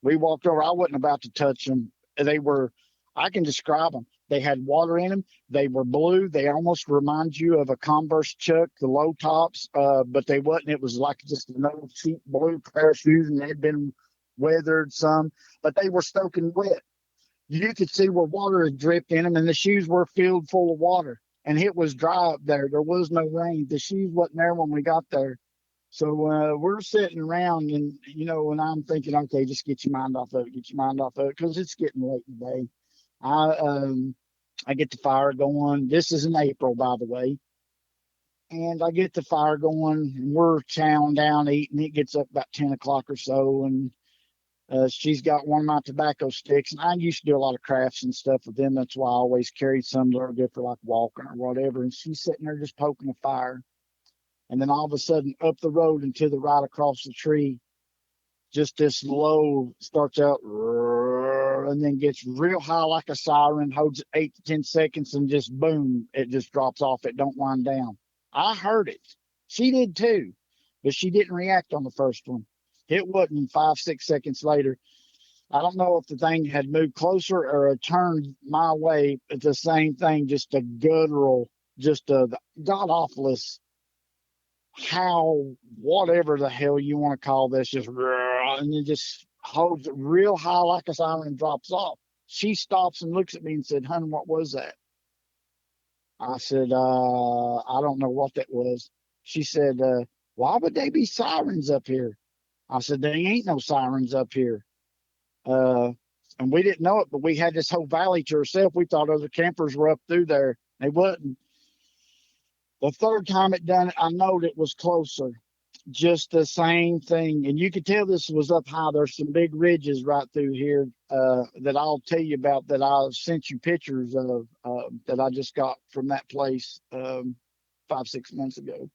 Speaker 2: we walked over. I wasn't about to touch them. I can describe them. They had water in them. They were blue. They almost remind you of a Converse Chuck, the low tops, but they wasn't. It was like just an old cheap blue pair of shoes, and they had been weathered some, but they were soaking wet. You could see where water had dripped in them, and the shoes were filled full of water, and it was dry up there. There was no rain. The shoes wasn't there when we got there. So we're sitting around, and and I'm thinking, okay, just get your mind off of it, because it's getting late in the day. I get the fire going. This is in April, by the way. And I get the fire going, and we're chowing down, eating. It gets up about 10 o'clock or so, and she's got one of my tobacco sticks, and I used to do a lot of crafts and stuff with them. That's why I always carried some that are good for like walking or whatever. And she's sitting there just poking a fire. And then all of a sudden, up the road and to the right across the tree, just this low starts out and then gets real high like a siren, holds it 8 to 10 seconds, and just boom, it just drops off. It don't wind down. I heard it. She did too, but she didn't react on the first one. It wasn't 5, 6 seconds later. I don't know if the thing had moved closer or it turned my way. It's the same thing, just a guttural, just a god awfulest, how, whatever the hell you want to call this, just, and then just holds it real high like a siren and drops off. She stops and looks at me and said, honey, what was that? I said, I don't know what that was. She said, why would they be sirens up here? I said, there ain't no sirens up here. And we didn't know it, but we had this whole valley to ourselves. We thought other campers were up through there. They wasn't. The third time it done it, I knowed it was closer. Just the same thing. And you could tell this was up high. There's some big ridges right through here that I'll tell you about, that I sent you pictures of, that I just got from that place 5, 6 months ago.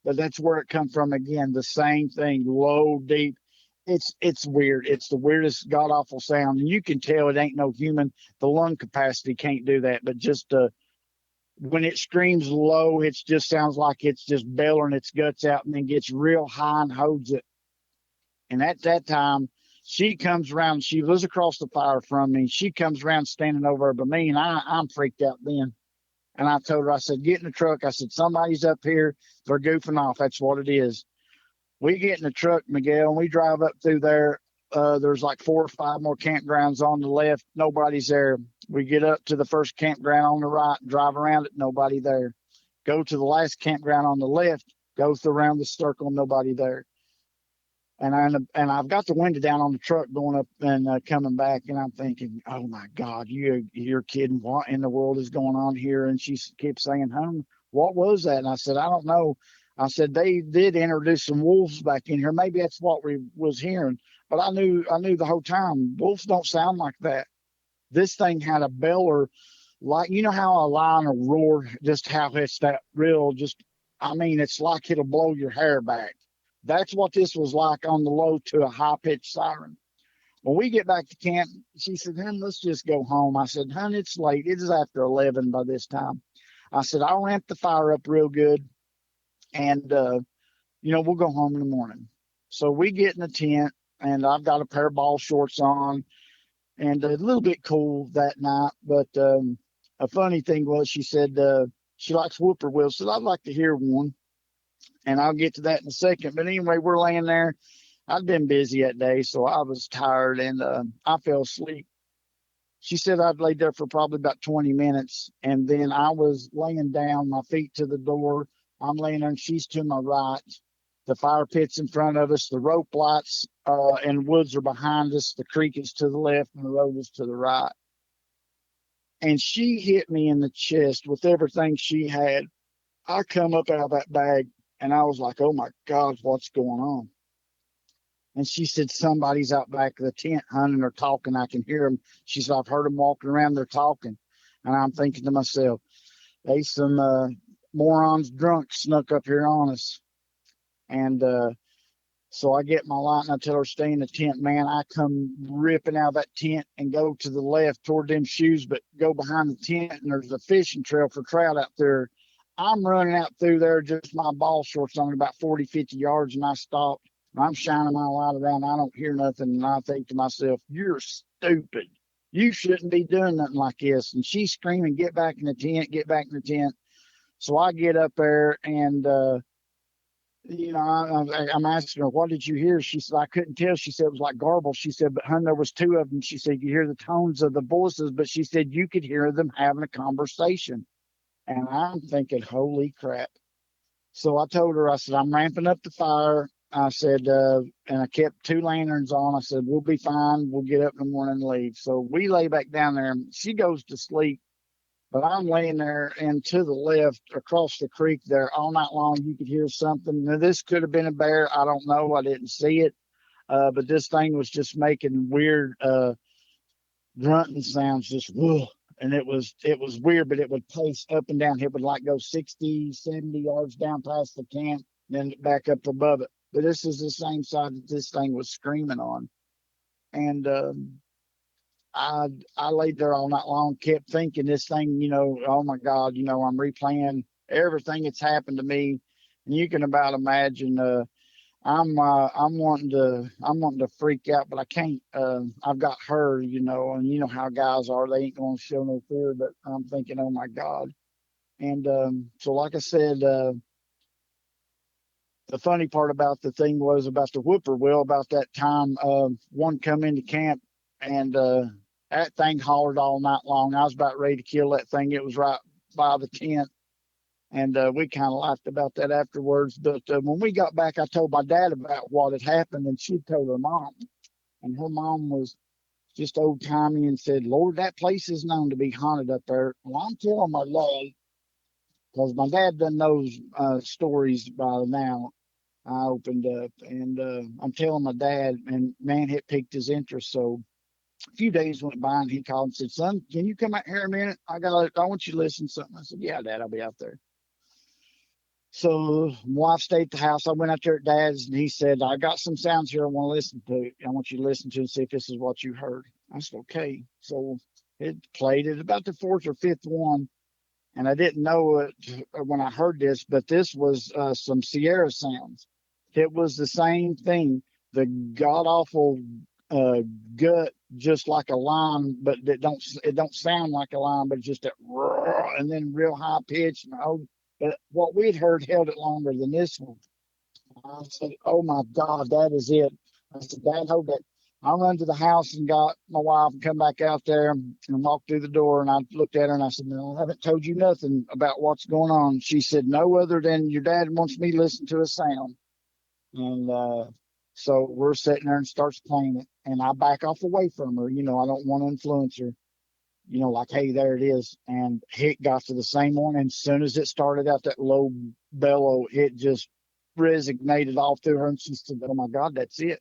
Speaker 2: But that's where it come from again. The same thing, low, deep. It's weird. It's the weirdest god awful sound, and you can tell it ain't no human. The lung capacity can't do that. But just when it screams low, it just sounds like it's just bellowing its guts out, and then gets real high and holds it. And at that time, she comes around. She lives across the fire from me. She comes around standing over by me, and I'm freaked out then. And I told her, I said, get in the truck. I said, somebody's up here. They're goofing off. That's what it is. We get in the truck, Miguel, and we drive up through there. There's like 4 or 5 more campgrounds on the left. Nobody's there. We get up to the first campground on the right, drive around it, nobody there. Go to the last campground on the left, go around the circle, nobody there. And I've got the window down on the truck going up and coming back, and I'm thinking, oh my God, you're kidding. What in the world is going on here? And she kept saying, honey, what was that? And I said, I don't know. I said, they did introduce some wolves back in here. Maybe that's what we was hearing. But I knew the whole time, wolves don't sound like that. This thing had a beller like, you know how a lion will roar, just how it's that real, just, I mean, it's like it'll blow your hair back. That's what this was like on the low to a high pitched siren. When we get back to camp, she said, "Hun, let's just go home." I said, "Hun, it's late. It is after 11 by this time." I said, "I'll ramp the fire up real good, and we'll go home in the morning." So we get in the tent, and I've got a pair of ball shorts on, and a little bit cool that night. But a funny thing was, she said she likes whippoorwills. So I'd like to hear one, and I'll get to that in a second. But anyway, we're laying there. I'd been busy that day, so I was tired, and I fell asleep. She said I'd laid there for probably about 20 minutes, and then I was laying down, my feet to the door. I'm laying there, and she's to my right. The fire pit's in front of us. The rope lights and woods are behind us. The creek is to the left, and the road is to the right. And she hit me in the chest with everything she had. I come up out of that bag, and I was like, "Oh my God, what's going on?" And she said, "Somebody's out back of the tent, hunting or talking. I can hear them." She said, "I've heard them walking around. They're talking." And I'm thinking to myself, they some morons drunk snuck up here on us. And so I get my light and I tell her, "Stay in the tent." Man, I come ripping out of that tent and go to the left toward them shoes, but go behind the tent, and there's a fishing trail for trout out there. I'm running out through there, just my ball shorts on, about 40, 50 yards, and I stopped. I'm shining my light around. I don't hear nothing, and I think to myself, "You're stupid. You shouldn't be doing nothing like this." And she's screaming, "Get back in the tent, get back in the tent." So I get up there, and I'm asking her, "What did you hear?" She said, "I couldn't tell." She said, "It was like garble." She said, "But hun, there was two of them." She said, "You hear the tones of the voices," but she said, "You could hear them having a conversation." And I'm thinking, holy crap. So I told her, I said, "I'm ramping up the fire." I said, and I kept two lanterns on. I said, "We'll be fine. We'll get up in the morning and leave." So we lay back down there, and she goes to sleep. But I'm laying there, and to the left, across the creek there, all night long, you could hear something. Now, this could have been a bear. I don't know. I didn't see it. But this thing was just making weird grunting sounds, just whoa. And it was weird, but it would pace up and down. It would like go 60, 70 yards down past the camp, then back up above it. But this is the same side that this thing was screaming on. And I laid there all night long, kept thinking this thing, oh my God, I'm replaying everything that's happened to me. And you can about imagine I'm wanting to freak out, but I can't. I've got her, and you know how guys are, they ain't gonna show no fear, but I'm thinking, oh my God. And so like I said, the funny part about the thing was about the whippoorwill. About that time, one come into camp, and that thing hollered all night long. I was about ready to kill that thing. It was right by the tent, and we kind of laughed about that afterwards. But when we got back, I told my dad about what had happened, and she told her mom, and her mom was just old timey and said, "Lord, that place is known to be haunted up there." Well, I'm telling my dad, because my dad doesn't know stories by now. I opened up, and I'm telling my dad, and man, it piqued his interest. So a few days went by, and he called and said, "Son, can you come out here a minute? I want you to listen to something." I said, "Yeah, Dad, I'll be out there." So my wife stayed at the house. I went out there at Dad's, and he said, "I got some sounds here I want to listen to. I want you to listen to and see if this is what you heard." I said, "Okay." So it played at about the fourth or fifth one, and I didn't know it when I heard this, but this was some Sierra sounds. It was the same thing. The god awful uh, gut, just like a lion, but it don't sound like a lion, but just that roar, and then real high pitch. But what we'd heard held it longer than this one. I said, "Oh my God, that is it." I said, "Dad, hold that." I run to the house and got my wife and come back out there and walked through the door. And I looked at her and I said, "No, I haven't told you nothing about what's going on." She said, "No, other than your dad wants me to listen to a sound." And so we're sitting there and starts playing it. And I back off away from her. I don't want to influence her, like, "Hey, there it is." And it got to the same one. And as soon as it started out that low bellow, it just resonated all through her. And she said, "Oh my God, that's it."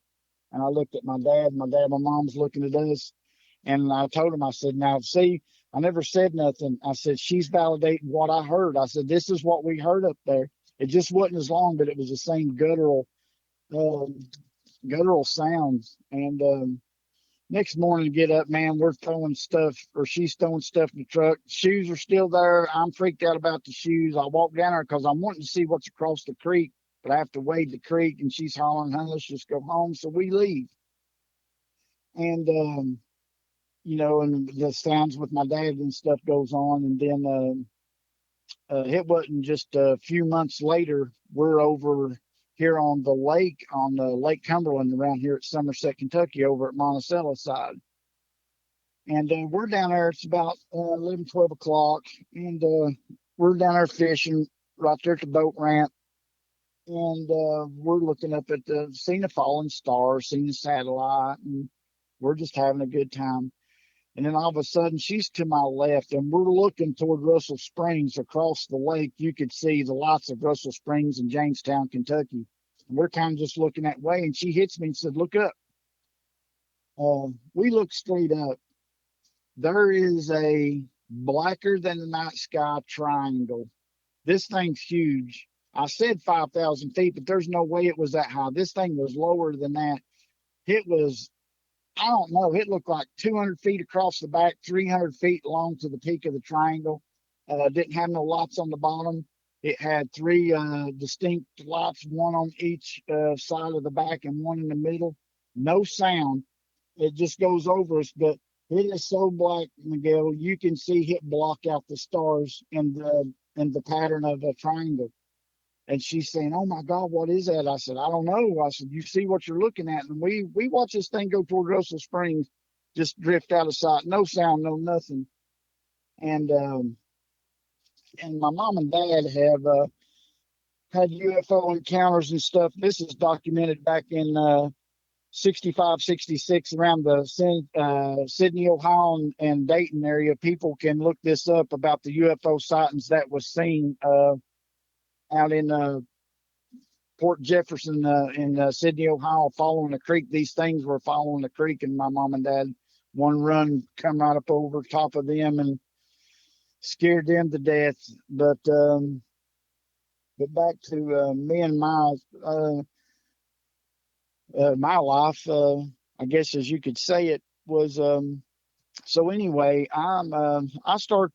Speaker 2: And I looked at my dad, my mom's looking at us. And I told him, I said, "Now, see," I never said nothing. I said, she's validating what I heard. I said, this is what we heard up there. It just wasn't as long, but it was the same um, guttural sounds. And next morning, get up, man, we're throwing stuff, or she's throwing stuff in the truck. Shoes are still there. I'm freaked out about the shoes. I walk down there because I'm wanting to see what's across the creek, but I have to wade the creek, and she's hollering, "Honey, let's just go home." So we leave. And and the sounds with my dad and stuff goes on. And then it wasn't just a few months later, we're over here on the lake, on Lake Cumberland around here at Somerset, Kentucky, over at Monticello side. And we're down there, it's about 11, 12 o'clock, and we're down there fishing right there at the boat ramp. And we're looking up at seeing the falling stars, seeing the satellite, and we're just having a good time. And then all of a sudden, she's to my left, and we're looking toward Russell Springs across the lake. You could see the lights of Russell Springs in Jamestown, Kentucky. And we're kind of just looking that way, and she hits me and said, "Look up." We look straight up. There is a blacker than the night sky triangle. This thing's huge. I said 5,000 feet, but there's no way it was that high. This thing was lower than that. It was, I don't know, it looked like 200 feet across the back, 300 feet long to the peak of the triangle. Didn't have no lights on the bottom. It had three distinct lights, one on each side of the back and one in the middle. No sound. It just goes over us, but it is so black, Miguel, you can see it block out the stars in the pattern of a triangle. And she's saying, "Oh my God, what is that?" I said, "I don't know." I said, "You see what you're looking at?" And we watch this thing go toward Russell Springs, just drift out of sight, no sound, no nothing. And my mom and dad have had UFO encounters and stuff. This is documented back in 65, 66, around the Sydney, Ohio, and Dayton area. People can look this up about the UFO sightings that was seen out in Port Jefferson in Sydney, Ohio, following the creek. These things were following the creek, and my mom and dad, one run come right up over top of them and scared them to death. But back to me and my life, I guess as you could say it was. So anyway, I start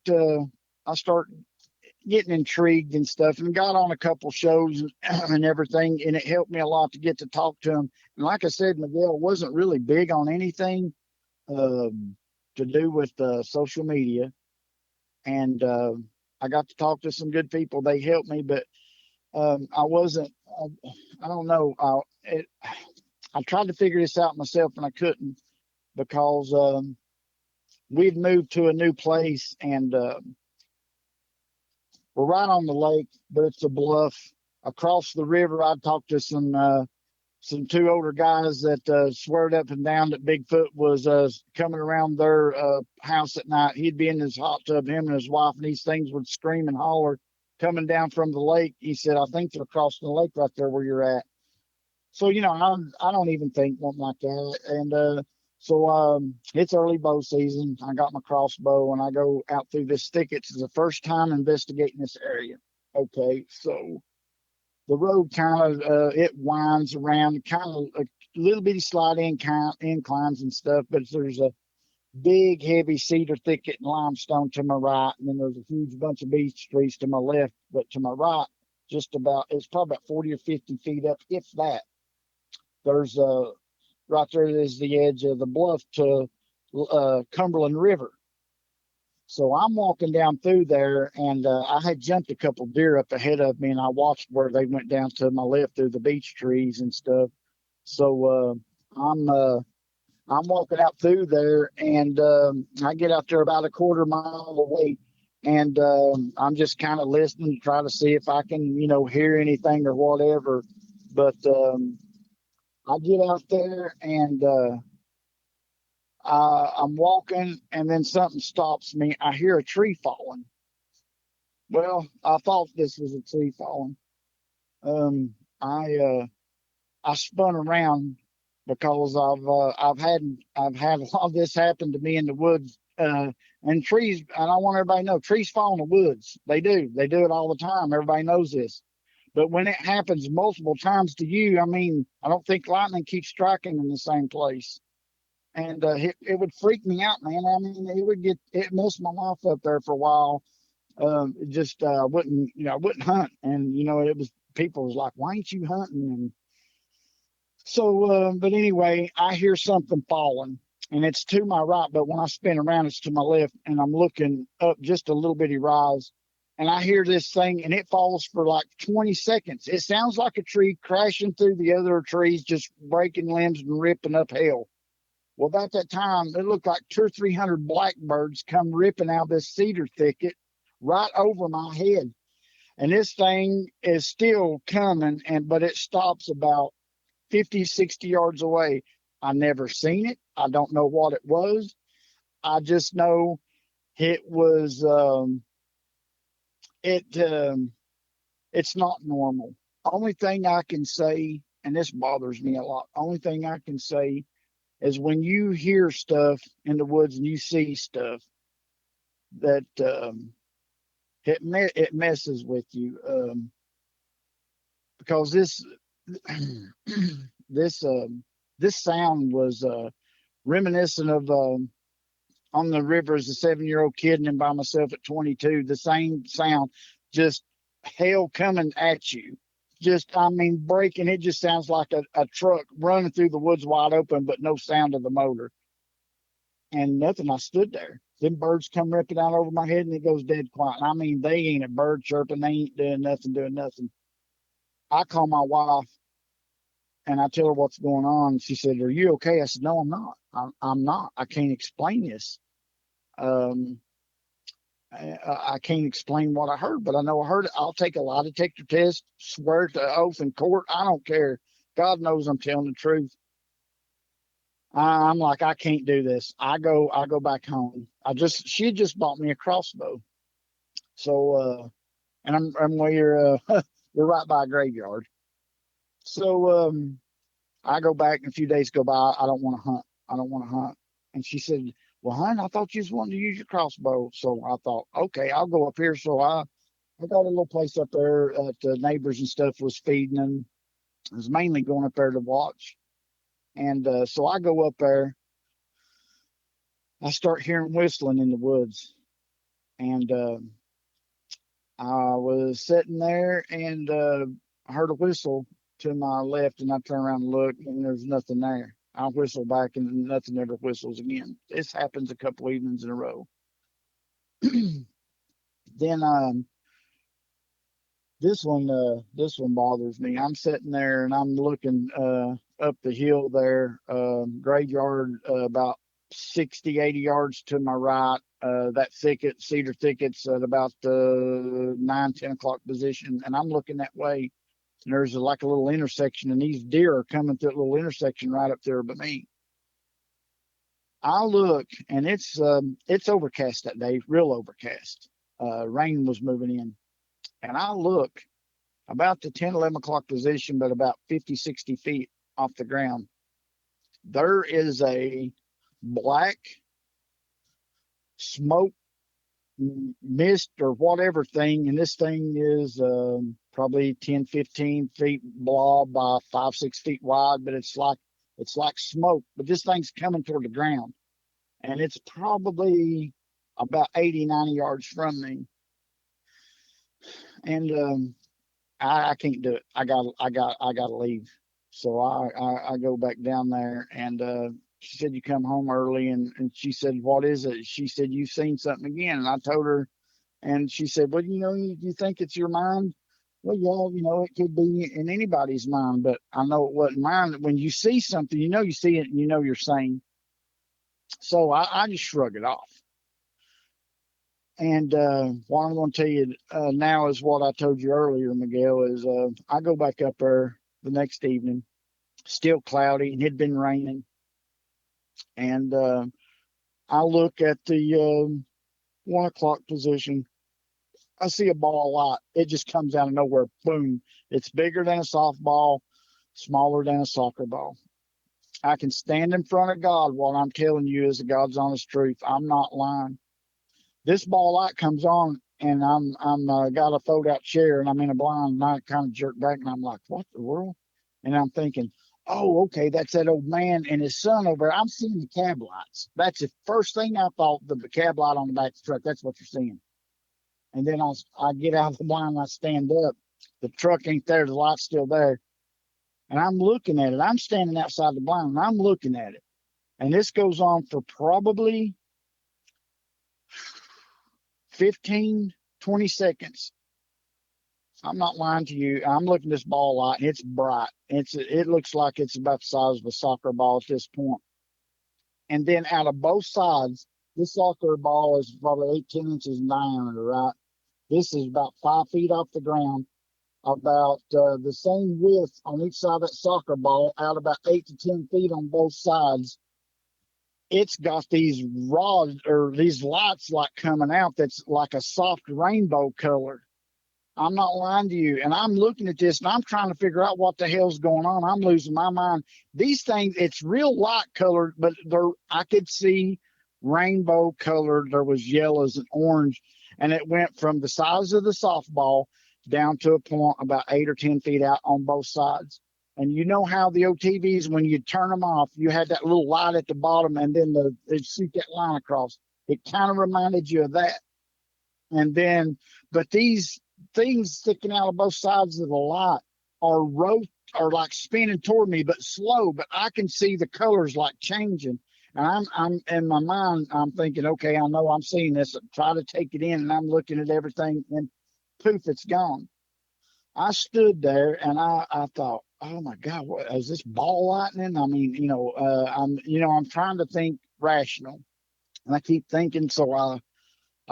Speaker 2: getting intrigued and stuff, and got on a couple shows and everything, and it helped me a lot to get to talk to him. And like I said, Miguel wasn't really big on anything to do with social media, and I got to talk to some good people. They helped me, but I wasn't. I don't know. I tried to figure this out myself, and I couldn't, because we'd moved to a new place, and we're right on the lake, but it's a bluff. Across the river, I talked to some two older guys that sweared up and down that Bigfoot was coming around their house at night. He'd be in his hot tub, him and his wife, and these things would scream and holler coming down from the lake. He said, "I think they're crossing the lake right there where you're at." So, I don't even think nothing like that. And so it's early bow season. I got my crossbow, and I go out through this thicket. It's the first time investigating this area. Okay, so the road kind of it winds around, kind of a little bitty slight inclines and stuff, but there's a big heavy cedar thicket and limestone to my right, and then there's a huge bunch of beech trees to my left. But to my right, it's probably about 40 or 50 feet up, if that, there's right there is the edge of the bluff to Cumberland River. So I'm walking down through there, and I had jumped a couple deer up ahead of me, and I watched where they went down to my left through the beech trees and stuff. So I'm walking out through there, and I get out there about a quarter mile away, and I'm just kind of listening to try to see if I can, hear anything or whatever. But I get out there, and I'm walking, and then something stops me. I hear a tree falling. Well, I thought this was a tree falling. Um, I spun around because I've had a lot of this happen to me in the woods And trees, and I want everybody to know, trees fall in the woods. They do. They do it all the time. Everybody knows this. But when it happens multiple times to you, I mean, I don't think lightning keeps striking in the same place. And it would freak me out, man. I mean, it messed my life up there for a while. It just I wouldn't hunt. And, it was, people was like, why ain't you hunting? And so, but anyway, I hear something falling and it's to my right. But when I spin around, it's to my left and I'm looking up just a little bitty rise. And I hear this thing and it falls for like 20 seconds. It sounds like a tree crashing through the other trees, just breaking limbs and ripping up hell. Well, about that time, it looked like 200 or 300 blackbirds come ripping out of this cedar thicket right over my head. And this thing is still coming, but it stops about 50, 60 yards away. I never seen it. I don't know what it was. I just know it was, it's not normal. Only thing I can say, and this bothers me a lot, only thing I can say is when you hear stuff in the woods and you see stuff that it messes with you, because this this sound was reminiscent of on the river as a 7-year-old kid and then by myself at 22. The same sound, just hell coming at you. Just, I mean, breaking. It just sounds like a truck running through the woods wide open, but no sound of the motor. And nothing. I stood there. Them birds come ripping out over my head and it goes dead quiet. I mean, they ain't a bird chirping. They ain't doing nothing. I call my wife and I tell her what's going on. She said, "Are you okay?" I said, "No, I'm not. I'm not. I can't explain this. Um, I can't explain what I heard, but I know I heard it. I'll take a lie detector test, swear to oath in court. I don't care. God knows I'm telling the truth." I'm like, I can't do this. I go back home. She just bought me a crossbow. So, and I'm we're right by a graveyard. So, I go back and a few days go by. I don't want to hunt. I don't want to hunt. And she said, "Well, hon, I thought you just wanted to use your crossbow." So I thought, okay, I'll go up here. So I got a little place up there that the neighbors and stuff was feeding, and I was mainly going up there to watch. And so I go up there. I start hearing whistling in the woods, and I was sitting there and I heard a whistle to my left, and I turn around and look, and there's nothing there. I whistle back, and nothing ever whistles again. This happens a couple evenings in a row. Then this one bothers me. I'm sitting there and I'm looking up the hill there, graveyard, about 60, 80 yards to my right. That cedar thicket's at about the 9, 10 o'clock position, and I'm looking that way. And there's like a little intersection, and these deer are coming through a little intersection right up there by me. I look, and it's overcast that day, real overcast. Rain was moving in, and I look about the 10, 11 o'clock position, but about 50, 60 feet off the ground. There is a black smoke mist or whatever thing, and this thing is probably 10, 15 feet blob by 5, 6 feet wide, but it's like smoke. But this thing's coming toward the ground, and it's probably about 80, 90 yards from me. And I can't do it. I gotta leave. So I go back down there, and she said, "You come home early," and she said, "What is it?" She said, "You've seen something again." And I told her, and she said, "Well, you think it's your mind?" Well, yeah, it could be in anybody's mind, but I know it wasn't mine. When you see something, you see it, and you're sane. So I just shrug it off. And what I'm going to tell you now is what I told you earlier, Miguel, is I go back up there the next evening, still cloudy, and it had been raining. And I look at the 1 o'clock position. I see a ball of light. It just comes out of nowhere. Boom. It's bigger than a softball, smaller than a soccer ball. I can stand in front of God while I'm telling you is the God's honest truth. I'm not lying. This ball light comes on, and I'm got a fold out chair, and I'm in a blind, and I kind of jerk back, and I'm like, what the world? And I'm thinking, oh, okay, that's that old man and his son over there. I'm seeing the cab lights. That's the first thing I thought, the cab light on the back of the truck. That's what you're seeing. And then I get out of the blind, and I stand up. The truck ain't there. The light's still there. And I'm looking at it. I'm standing outside the blind, and I'm looking at it. And this goes on for probably 15, 20 seconds. I'm not lying to you. I'm looking at this ball light, and it's bright. It looks like it's about the size of a soccer ball at this point. And then out of both sides, this soccer ball is probably 18 inches in diameter, right? This is about 5 feet off the ground, about the same width on each side of that soccer ball, out about 8 to 10 feet on both sides. It's got these rods or these lights like coming out that's like a soft rainbow color. I'm not lying to you. And I'm looking at this and I'm trying to figure out what the hell's going on. I'm losing my mind. These things, it's real light colored, but I could see rainbow colored. There was yellows and orange, and it went from the size of the softball down to a point about 8 or 10 feet out on both sides. And you know how the OTVs, when you turn them off, you had that little light at the bottom, and then they shoot that line across. It kind of reminded you of that. And then, but these things sticking out of both sides of the light are like spinning toward me, but slow. But I can see the colors like changing. And I'm in my mind, I'm thinking, okay, I know I'm seeing this. Try to take it in, and I'm looking at everything, and poof, it's gone. I stood there and I thought, oh my God, what is this ball lightning? I mean, I'm trying to think rational, and I keep thinking. So I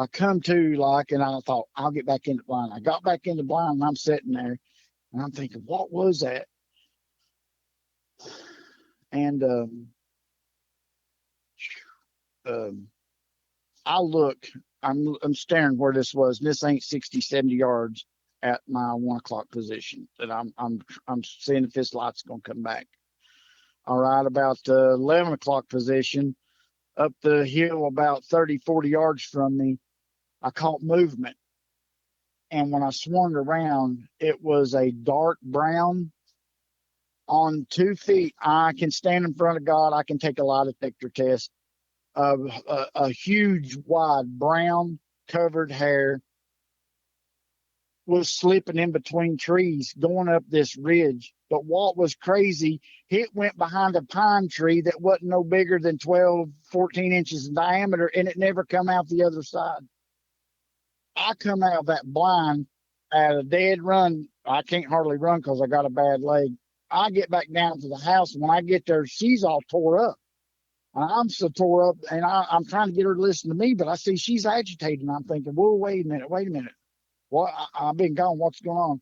Speaker 2: come to like, and I thought I'll get back in the blind. I got back in the blind, and I'm sitting there, and I'm thinking, what was that? And I look, I'm staring where this was, and this ain't 60, 70 yards at my 1 o'clock position that I'm seeing if this light's gonna come back. All right, about the 11 o'clock position, up the hill about 30, 40 yards from me, I caught movement. And when I swung around, it was a dark brown on 2 feet. I can stand in front of God. I can take a lie detector test of a huge, wide brown covered hair, was slipping in between trees going up this ridge. But what was crazy, it went behind a pine tree that wasn't no bigger than 12, 14 inches in diameter, and it never come out the other side. I come out of that blind at a dead run. I can't hardly run because I got a bad leg. I get back down to the house, and when I get there, she's all tore up. And I'm so tore up, and I'm trying to get her to listen to me, but I see she's agitated, and I'm thinking, whoa, wait a minute. What? I've been gone. What's going on?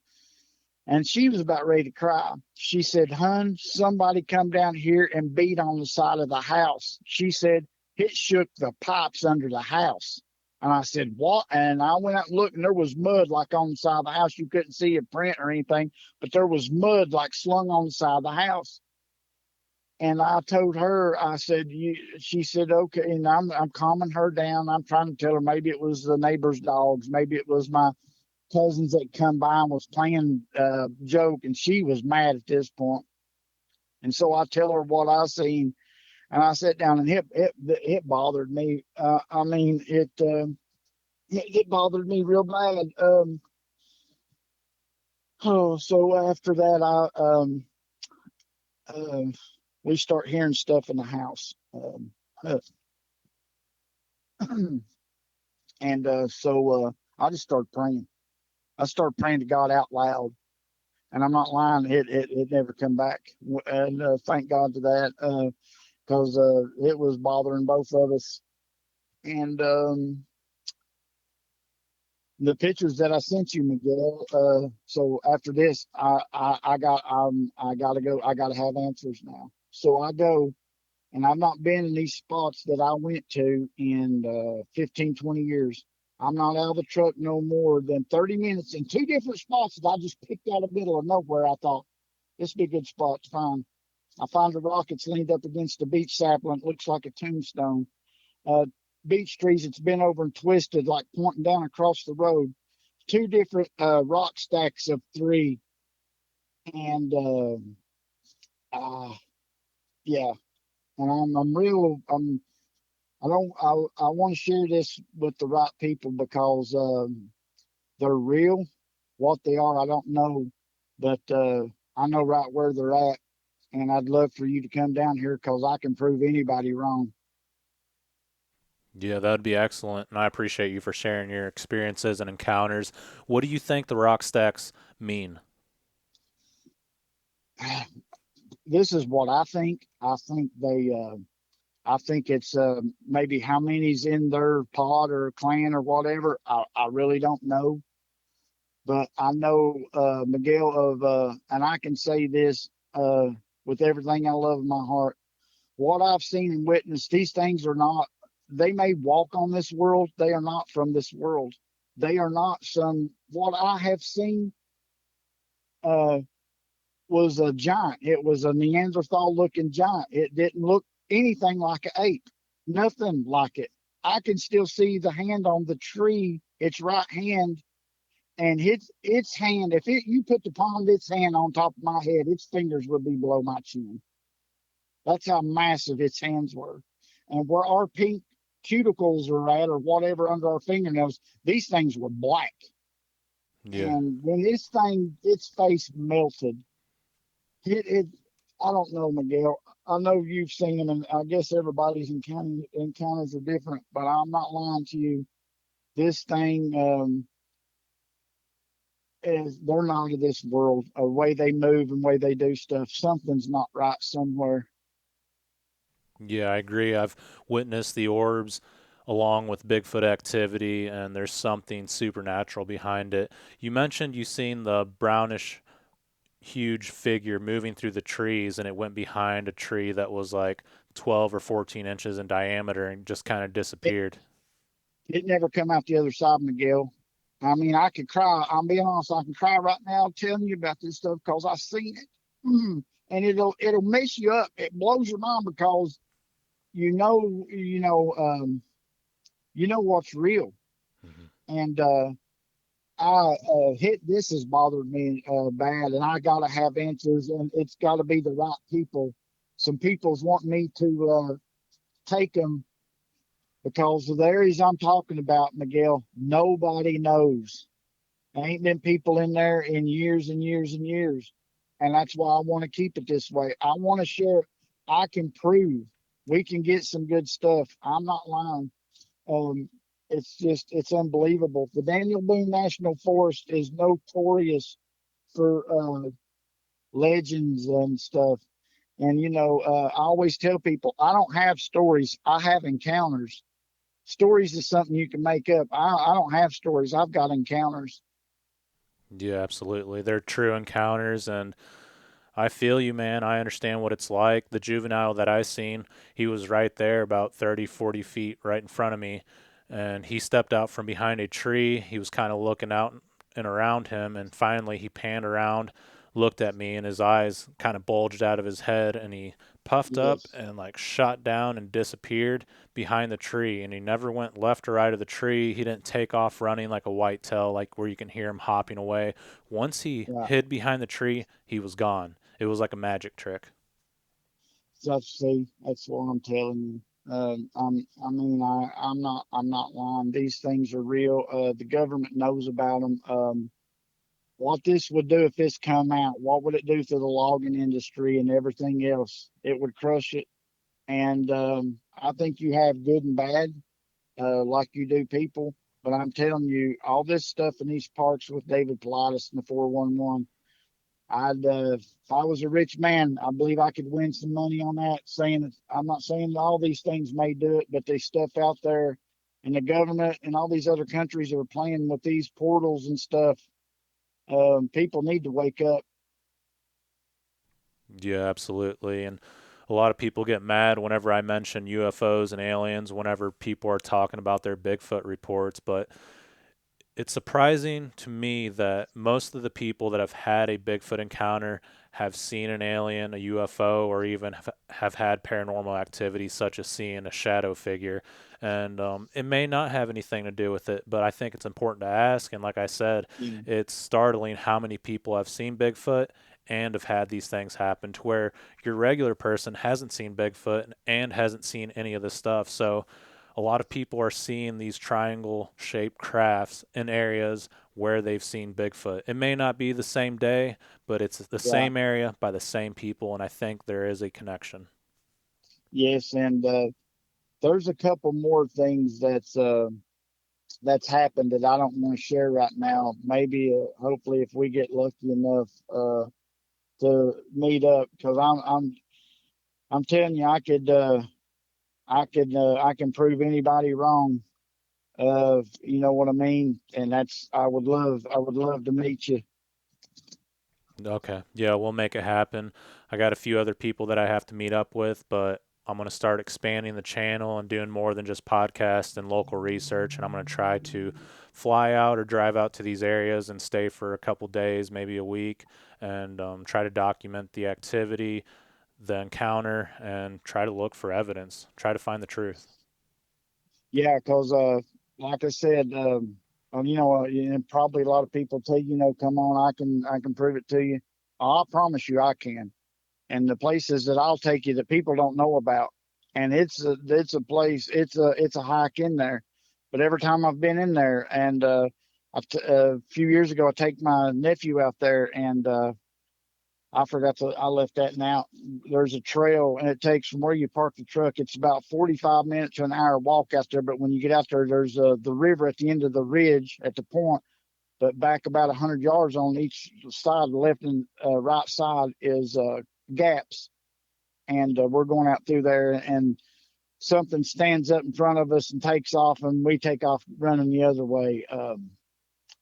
Speaker 2: And she was about ready to cry. She said, "Hun, somebody come down here and beat on the side of the house." She said, "It shook the pipes under the house." And I said, "What?" And I went out and looked, and there was mud like on the side of the house. You couldn't see a print or anything, but there was mud like slung on the side of the house. And I told her, I said, she said, okay. And I'm calming her down. I'm trying to tell her maybe it was the neighbor's dogs. Maybe it was my cousins that come by and was playing joke, and she was mad at this point. And so I tell her what I seen, and I sat down, and it bothered me. I mean, it bothered me real bad. So after that, we start hearing stuff in the house, and so I just started praying. I started praying to God out loud. And I'm not lying, it never come back. And thank God for that, because it was bothering both of us. And the pictures that I sent you, Miguel. So after this, I gotta go. I gotta have answers now. So I go, and I've not been in these spots that I went to in 15, 20 years. I'm not out of the truck no more than 30 minutes in 2 different spots that I just picked out of the middle of nowhere. I thought this would be a good spot to I find a rock that's leaned up against a beech sapling. It looks like a tombstone. Uh, Beech trees, it's been over and twisted, like pointing down across the road. Two different rock stacks of three. And uh, yeah, and I don't, I want to share this with the right people because they're real. What they are, I don't know, but I know right where they're at, and I'd love for you to come down here because I can prove anybody wrong.
Speaker 1: Yeah, that would be excellent, and I appreciate you for sharing your experiences and encounters. What do you think the rock stacks mean?
Speaker 2: This is what I think. I think it's maybe how many's in their pod or clan or whatever. I really don't know, but I know Miguel and I can say this with everything I love in my heart. What I've seen and witnessed, these things are not. They may walk on this world. They are not from this world. They are not some. What I have seen uh, was a giant. It was a Neanderthal looking giant. It didn't look anything like an ape. Nothing like it. I can still see the hand on the tree, its right hand, and its hand. If you put the palm of its hand on top of my head, its fingers would be below my chin. That's how massive its hands were. And where our pink cuticles are at, or whatever under our fingernails, these things were black.
Speaker 1: Yeah.
Speaker 2: And when this thing, its face melted, it I don't know, Miguel. I know you've seen them, and I guess everybody's encounters are different, but I'm not lying to you. This thing is they're not of this world. The way they move and way they do stuff, something's not right somewhere.
Speaker 1: Yeah, I agree. I've witnessed the orbs along with Bigfoot activity, and there's something supernatural behind it. You mentioned you seen the brownish huge figure moving through the trees, and it went behind a tree that was like 12 or 14 inches in diameter and just kind of
Speaker 2: It,
Speaker 1: disappeared.
Speaker 2: it never come out the other side, Miguel. I mean, I could cry. I'm being honest. I can cry right now telling you about this stuff because I seen it. And it'll mess you up. It blows your mind because you know, you know, you know what's real.
Speaker 1: Hmm.
Speaker 2: And I hit this has bothered me bad, and I gotta have answers, and it's got to be the right people. Some people's want me to take them because of the areas I'm talking about, Miguel. Nobody knows. There ain't been people in there in years and years and years, and that's why I want to keep it this way. I want to share. I can prove we can get some good stuff. I'm not lying. Um, it's just it's unbelievable. The Daniel Boone National Forest is notorious for legends and stuff. And I always tell people I don't have stories. I have encounters. Stories is something you can make up. I don't have stories. I've got encounters.
Speaker 1: Yeah, absolutely. They're true encounters, and I feel you, man. I understand what it's like. The juvenile that I seen, he was right there about 30, 40 feet right in front of me, and he stepped out from behind a tree. He was kind of looking out and around him, and finally he panned around, looked at me, and his eyes kind of bulged out of his head, and he puffed up
Speaker 2: Yes.
Speaker 1: and like shot down and disappeared behind the tree. And he never went left or right of the tree. He didn't take off running like a whitetail, like where you can hear him hopping away. Once he
Speaker 2: Yeah.
Speaker 1: hid behind the tree, he was gone. It was like a magic trick.
Speaker 2: That's what I'm telling you. I'm not lying. These things are real. The government knows about them. What this would do if this come out, what would it do to the logging industry and everything else? It would crush it. And I think you have good and bad, like you do people. But I'm telling you, all this stuff in these parks with David Pilatus and the 411, if I was a rich man, I believe I could win some money on that. I'm not saying that all these things may do it, but there's stuff out there, and the government and all these other countries are playing with these portals and stuff. People need to wake up.
Speaker 1: Yeah, absolutely. And a lot of people get mad whenever I mention UFOs and aliens, whenever people are talking about their Bigfoot reports. But it's surprising to me that most of the people that have had a Bigfoot encounter have seen an alien, a UFO, or even have had paranormal activity, such as seeing a shadow figure. And it may not have anything to do with it, but I think it's important to ask. And like I said,
Speaker 2: Yeah.
Speaker 1: it's startling how many people have seen Bigfoot and have had these things happen to where your regular person hasn't seen Bigfoot and hasn't seen any of this stuff. So a lot of people are seeing these triangle shaped crafts in areas where they've seen Bigfoot. It may not be the same day, but it's the
Speaker 2: Right.
Speaker 1: same area by the same people, and I think there is a connection.
Speaker 2: Yes, and there's a couple more things that's happened that I don't want to share right now. Maybe, hopefully, if we get lucky enough to meet up, because I'm telling you, I can prove anybody wrong. You know what I mean? And I would love to meet you.
Speaker 1: Okay. Yeah, we'll make it happen. I got a few other people that I have to meet up with, but I'm going to start expanding the channel and doing more than just podcasts and local research. And I'm going to try to fly out or drive out to these areas and stay for a couple days, maybe a week, and try to document the activity, the encounter, and try to look for evidence, try to find the truth.
Speaker 2: Yeah, because like I said, you know, and probably a lot of people tell you, you know, come on, I can prove it to you. I promise you, I can. And the places that I'll take you that people don't know about, and it's a place, it's a hike in there. But every time I've been in there, and a few years ago, I take my nephew out there, and I left that now. There's a trail, and it takes from where you park the truck. It's about 45 minutes to an hour walk out there. But when you get out there, there's the river at the end of the ridge at the point. But back about 100 yards on each side, the left and right side is gaps, and we're going out through there, and something stands up in front of us and takes off, and we take off running the other way.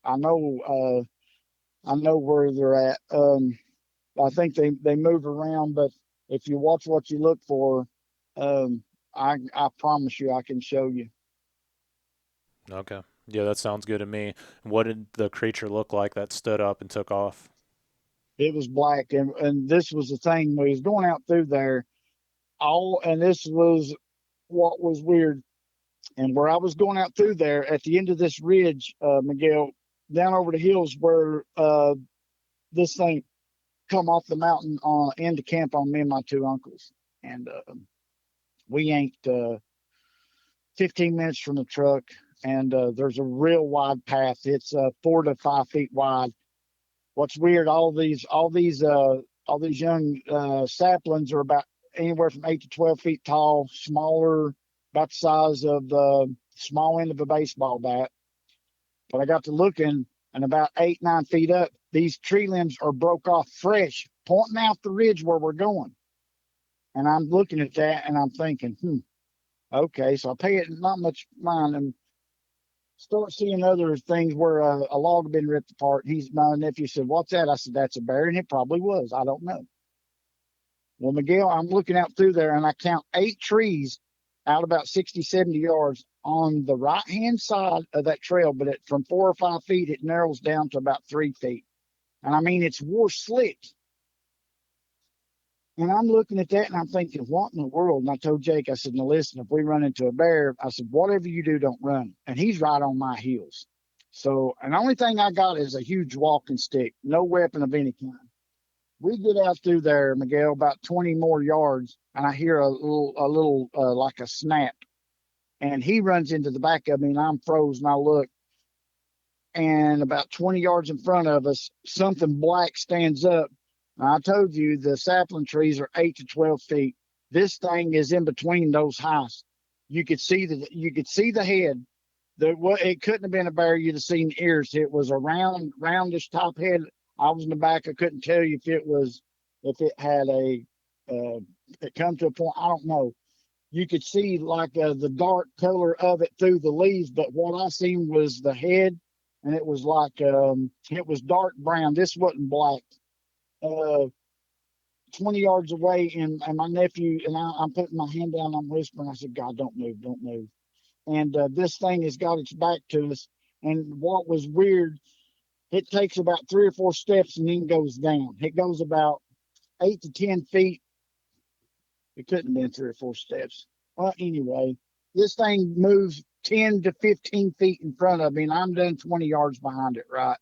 Speaker 2: I know, I know where they're at. I think they move around, but if you watch what you look for, um, I promise you I can show you.
Speaker 1: Okay. Yeah, that sounds good to me. What did the creature look like that stood up and took off?
Speaker 2: It was black, and this was the thing. We was going out through there, all, and this was what was weird. And where I was going out through there at the end of this ridge, Miguel, down over the hills where this thing come off the mountain on into camp on me and my two uncles, and we ain't 15 minutes from the truck, and there's a real wide path. It's 4 to 5 feet wide. What's weird? All these young saplings are about anywhere from 8 to 12 feet tall, smaller, about the size of the small end of a baseball bat. But I got to looking, and about 8, 9 feet up, these tree limbs are broke off fresh, pointing out the ridge where we're going. And I'm looking at that, and I'm thinking, okay, so I pay it not much mind, and start seeing other things where a log had been ripped apart. My nephew said, "What's that?" I said, "That's a bear," and it probably was. I don't know. Well, Miguel, I'm looking out through there, and I count 8 trees out about 60, 70 yards on the right hand side of that trail. But from 4 or 5 feet, it narrows down to about 3 feet. And I mean, it's war slick. And I'm looking at that and I'm thinking, what in the world? And I told Jake, I said, now listen, if we run into a bear, I said, whatever you do, don't run. And he's right on my heels. So, and the only thing I got is a huge walking stick, no weapon of any kind. We get out through there, Miguel, about 20 more yards, and I hear a little like a snap. And he runs into the back of me, and I'm frozen. I look, and about 20 yards in front of us, something black stands up. Now, I told you the sapling trees are 8 to 12 feet. This thing is in between those heights. You could see the head. It couldn't have been a bear. You'd have seen ears. It was a roundish top head. I was in the back. I couldn't tell you if it had it come to a point. I don't know. You could see like the dark color of it through the leaves, but what I seen was the head, and it was like it was dark brown. This wasn't black. Uh, 20 yards away, and my nephew and I'm putting my hand down. I'm whispering. I said, "God, don't move, don't move." And this thing has got its back to us, And what was weird, it takes about 3 or 4 steps and then goes down. It goes about 8 to 10 feet. It couldn't have been 3 or 4 steps. Well, anyway, this thing moves 10 to 15 feet in front of me, and I'm done 20 yards behind it, right?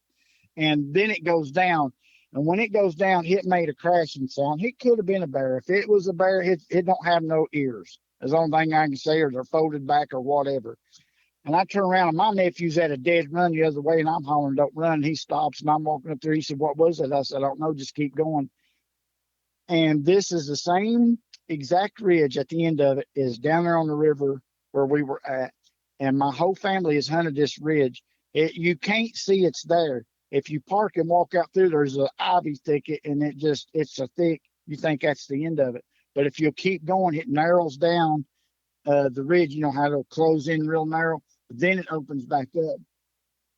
Speaker 2: And then it goes down. And when it goes down, it made a crashing sound. It could have been a bear. If it was a bear, it don't have no ears. That's the only thing I can say, or they're folded back or whatever. And I turn around, and my nephew's at a dead run the other way, and I'm hollering, "Don't run." And he stops, and I'm walking up there. He said, "What was it?" I said, "I don't know. Just keep going." And this is the same exact ridge at the end of it is down there on the river where we were at. And my whole family has hunted this ridge. You can't see it's there. If you park and walk out through, there's an ivy thicket, and it's a thick, you think that's the end of it. But if you keep going, it narrows down the ridge, you know how it'll close in real narrow, but then it opens back up.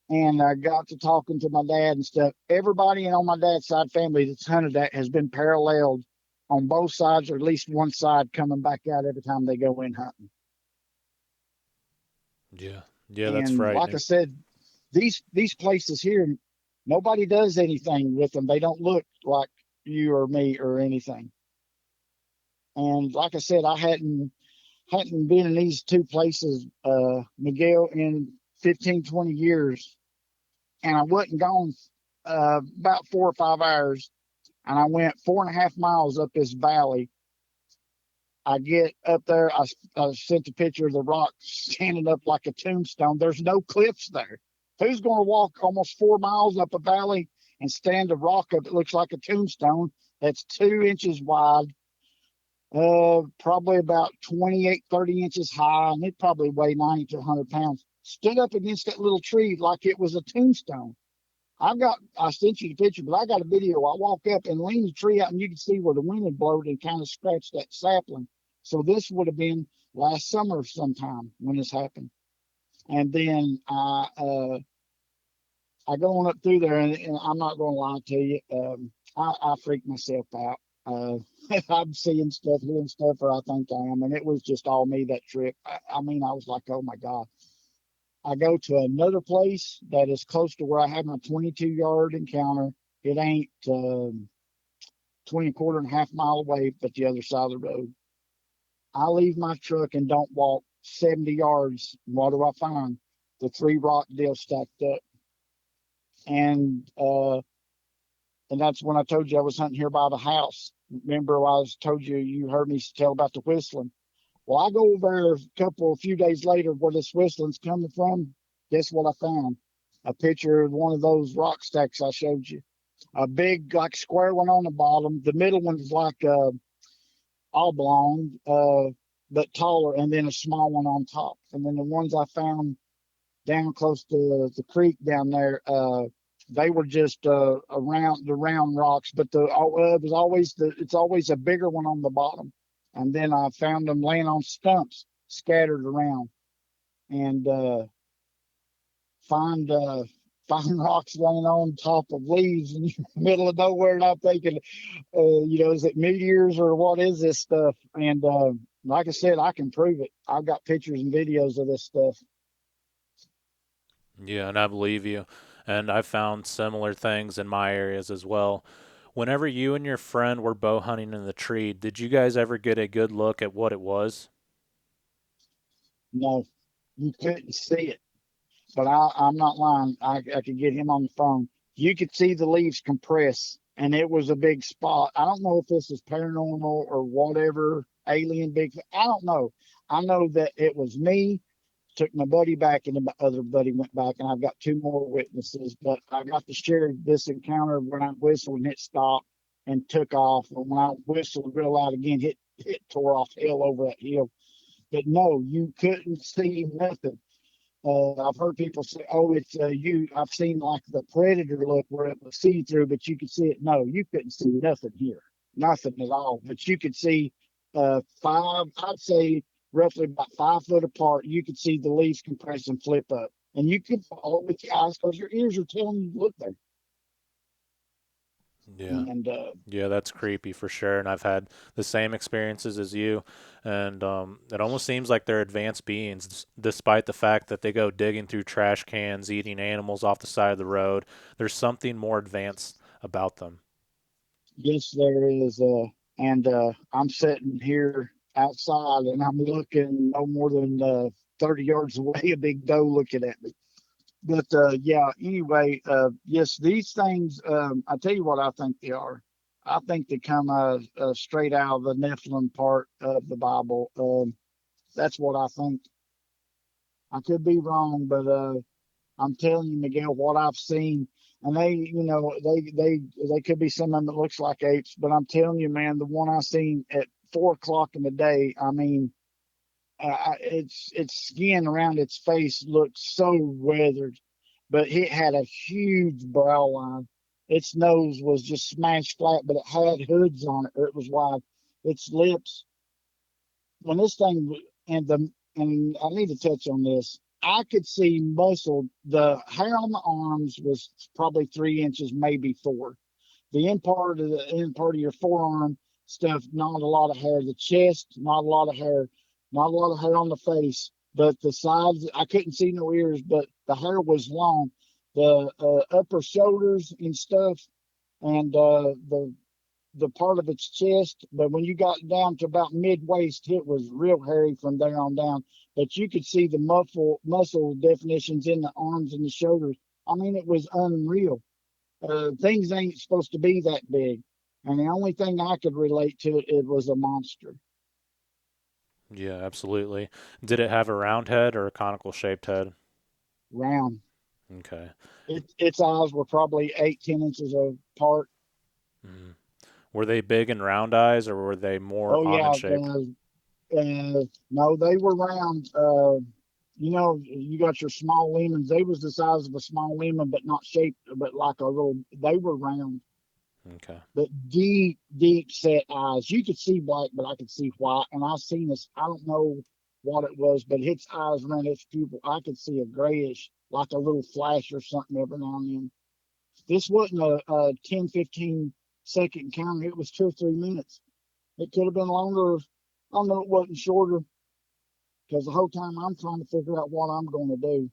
Speaker 2: And I got to talking to my dad and stuff. Everybody on my dad's side family that's hunted that has been paralleled on both sides, or at least one side coming back out every time they go in hunting.
Speaker 1: Yeah. Yeah, that's
Speaker 2: And like I
Speaker 1: frightening.
Speaker 2: said, these places here, nobody does anything with them. They don't look like you or me or anything. And like I said, I hadn't been in these two places, Miguel, in 15, 20 years. And I wasn't gone about 4 or 5 hours. And I went 4.5 miles up this valley. I get up there. I sent a picture of the rock standing up like a tombstone. There's no cliffs there. Who's going to walk almost 4 miles up a valley and stand a rock up that looks like a tombstone that's 2 inches wide, probably about 28, 30 inches high, and it probably weighed 90 to 100 pounds, stood up against that little tree like it was a tombstone. I sent you the picture, but I got a video. I walk up and lean the tree out, and you can see where the wind had blown and kind of scratched that sapling. So this would have been last summer sometime when this happened. And then I go on up through there, and I'm not going to lie to you. I freaked myself out. Uh, I'm seeing stuff, hearing stuff, or I think I am, and it was just all me that trip. I mean, I was like, oh my God. I go to another place that is close to where I had my 22-yard encounter. It ain't 20, quarter and a half mile away, but the other side of the road. I leave my truck and don't walk 70 yards. What do I find? The three rock deals stacked up. And that's when I told you I was hunting here by the house. Remember, I was told you, you heard me tell about the whistling. Well, I go over a few days later where this whistling's coming from. Guess what I found? A picture of one of those rock stacks I showed you. A big, like, square one on the bottom. The middle one's like oblong, but taller, and then a small one on top. And then the ones I found down close to the creek down there, they were just around the round rocks, but it's always a bigger one on the bottom. And then I found them laying on stumps scattered around, and find find rocks laying on top of leaves in the middle of nowhere. And I'm thinking, is it meteors or what is this stuff? And like I said, I can prove it. I've got pictures and videos of this stuff.
Speaker 1: Yeah, and I believe you. And I found similar things in my areas as well. Whenever you and your friend were bow hunting in the tree, did you guys ever get a good look at what it was?
Speaker 2: No, you couldn't see it. But I'm not lying. I could get him on the phone. You could see the leaves compress, and it was a big spot. I don't know if this is paranormal or whatever, alien, Bigfoot. I don't know. I know that it was me, took my buddy back, and the other buddy went back, and I've got two more witnesses. But I got to share this encounter when I whistled and it stopped and took off. And when I whistled real loud again, it tore off hell over that hill. But no, you couldn't see nothing. I've heard people say, "Oh, it's you." I've seen like the predator look where it was see through, but you could see it. No, you couldn't see nothing here, nothing at all. But you could see I'd say roughly about 5 foot apart. You could see the leaves compress and flip up, and you could follow with your eyes because your ears are telling you to look there.
Speaker 1: Yeah.
Speaker 2: And
Speaker 1: Yeah, that's creepy for sure. And I've had the same experiences as you. And it almost seems like they're advanced beings, despite the fact that they go digging through trash cans, eating animals off the side of the road. There's something more advanced about them.
Speaker 2: yes, there is. And I'm sitting here outside, and I'm looking no more than 30 yards away, a big doe looking at me. But yeah, anyway, yes, these things, I tell you what I think they are. I think they come straight out of the Nephilim part of the Bible. That's what I think. I could be wrong, but I'm telling you, Miguel, what I've seen, and they could be some of them that looks like apes, but I'm telling you, man, the one I seen at 4 o'clock in the day, I mean, its skin around its face looked so weathered, but it had a huge brow line. Its nose was just smashed flat, but it had hoods on it, or it was wide. Its lips, when this thing and I need to touch on this. I could see muscle. The hair on the arms was probably 3 inches, maybe four. The end part of your forearm stuff, not a lot of hair. The chest, not a lot of hair. Not a lot of hair on the face. But the sides, I couldn't see no ears, but the hair was long. The upper shoulders and stuff, and the part of its chest, but when you got down to about mid waist, it was real hairy from there on down. But you could see the muscle definitions in the arms and the shoulders. I mean, it was unreal. Things ain't supposed to be that big, and the only thing I could relate to it was a monster.
Speaker 1: Yeah, absolutely. Did it have a round head or a conical shaped head?
Speaker 2: Round.
Speaker 1: Okay.
Speaker 2: Its eyes were probably 8, 10 inches apart.
Speaker 1: Mm. Were they big and round eyes, or were they more
Speaker 2: Oh
Speaker 1: almond
Speaker 2: yeah,
Speaker 1: shaped?
Speaker 2: no, they were round. You got your small lemons. They was the size of a small lemon, but not shaped, but like a little. They were round,
Speaker 1: Okay.
Speaker 2: but deep, deep set eyes. You could see black, but I could see white. And I seen this. I don't know what it was, but its eyes around its pupil, I could see a grayish, like a little flash or something every now and then. This wasn't a 10, 15 second encounter. It was 2 or 3 minutes. It could have been longer. I know it wasn't shorter because the whole time I'm trying to figure out what I'm going to do.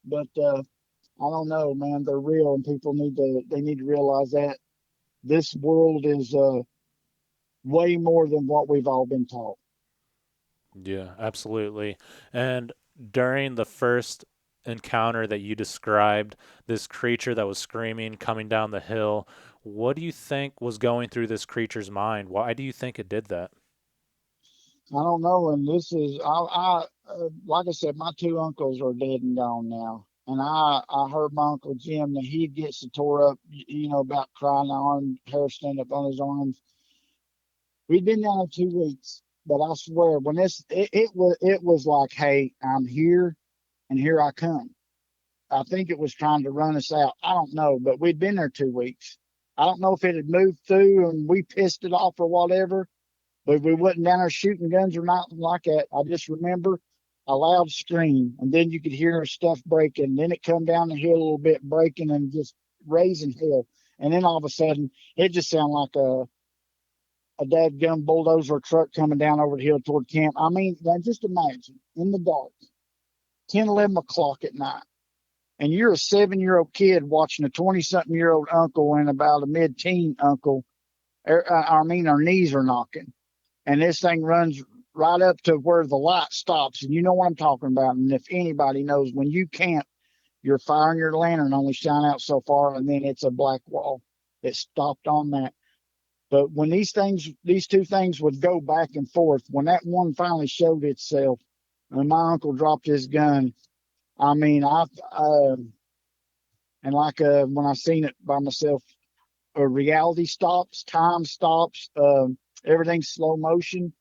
Speaker 2: But I don't know, man. They're real, and people need to realize that this world is way more than what we've all been taught.
Speaker 1: Yeah, absolutely. And during the first encounter that you described, this creature that was screaming coming down the hill, what do you think was going through this creature's mind? Why do you think it did that?
Speaker 2: I don't know, and this is I like I said, my two uncles are dead and gone now, and I heard my uncle Jim that he gets so tore up, about crying on hair stand up on his arms. We'd been down 2 weeks, but I swear when it was like, hey, I'm here and here I come. I think it was trying to run us out. I don't know, but we'd been there 2 weeks. I don't know if it had moved through and we pissed it off or whatever, but we wasn't down there shooting guns or nothing like that. I just remember a loud scream, and then you could hear stuff breaking. Then it come down the hill a little bit, breaking and just raising hell. And then all of a sudden, it just sounded like a dadgum bulldozer truck coming down over the hill toward camp. I mean, now just imagine in the dark, 10, 11 o'clock at night, and you're a 7-year-old kid watching a 20-something-year-old uncle and about a mid-teen uncle. I mean, our knees are knocking, and this thing runs right up to where the light stops. And you know what I'm talking about. And if anybody knows, when you camp, your fire and your lantern only shine out so far, and then it's a black wall. It stopped on that. But when these two things would go back and forth, when that one finally showed itself, and my uncle dropped his gun, I mean, and like when I seen it by myself, reality stops, time stops, everything's slow motion.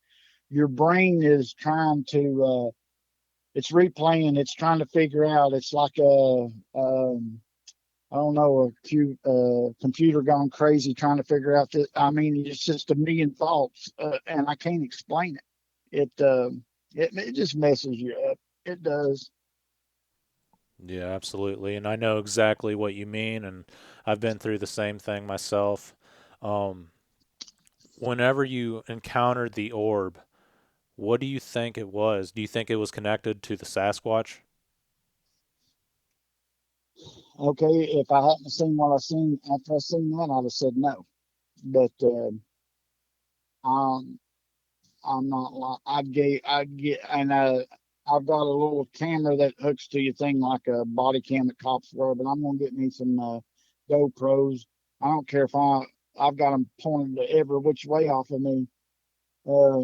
Speaker 2: Your brain is trying to, it's replaying, it's trying to figure out. It's like I don't know, computer gone crazy trying to figure out this. I mean, it's just a million thoughts, and I can't explain it. It just messes you up. It does.
Speaker 1: Yeah, absolutely. And I know exactly what you mean, and I've been through the same thing myself. Um, Whenever you encountered the orb, what do you think it was? Do you think it was connected to the Sasquatch?
Speaker 2: Okay, if I hadn't seen what I seen after I seen that, I'd have said no. But um, I'm not like I'd get, and I've got a little camera that hooks to your thing like a body cam that cops wear. But I'm gonna get me some GoPros. I don't care if I've got them pointed every which way off of me. Uh,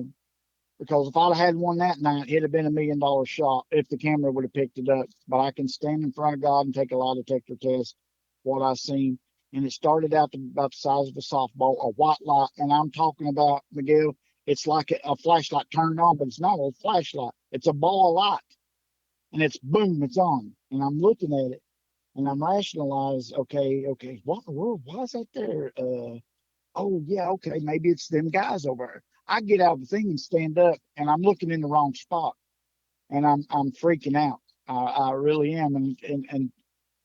Speaker 2: because if I'd have had one that night, it'd have been $1 million shot if the camera would have picked it up. But I can stand in front of God and take a lie detector test, what I seen. And it started out to about the size of a softball, a white light. And I'm talking about, Miguel, it's like a flashlight turned on, but it's not a flashlight. It's a ball of light. And it's boom, it's on. And I'm looking at it and I'm rationalized, okay, what in the world? Why is that there? Oh yeah, okay, maybe it's them guys over there. I get out of the thing and stand up, and I'm looking in the wrong spot, and I'm freaking out. I really am, and I'm